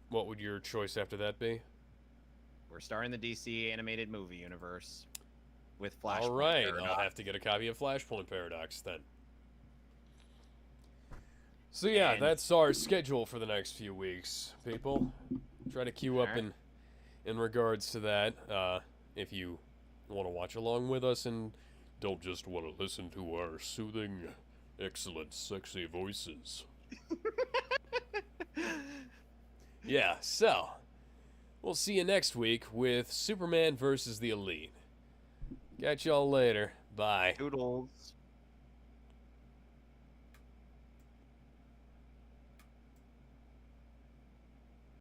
what would your choice after that be? We're starting the DC animated movie universe with Flashpoint. All right, Paradox. I'll have to get a copy of Flashpoint Paradox then. So yeah, And- that's our schedule for the next few weeks, people. Try to queue up Alright. in regards to that. If you want to watch along with us and don't just want to listen to our soothing, excellent, sexy voices. Yeah, so we'll see you next week with Superman versus the Elite. Catch y'all later. Bye. Toodles.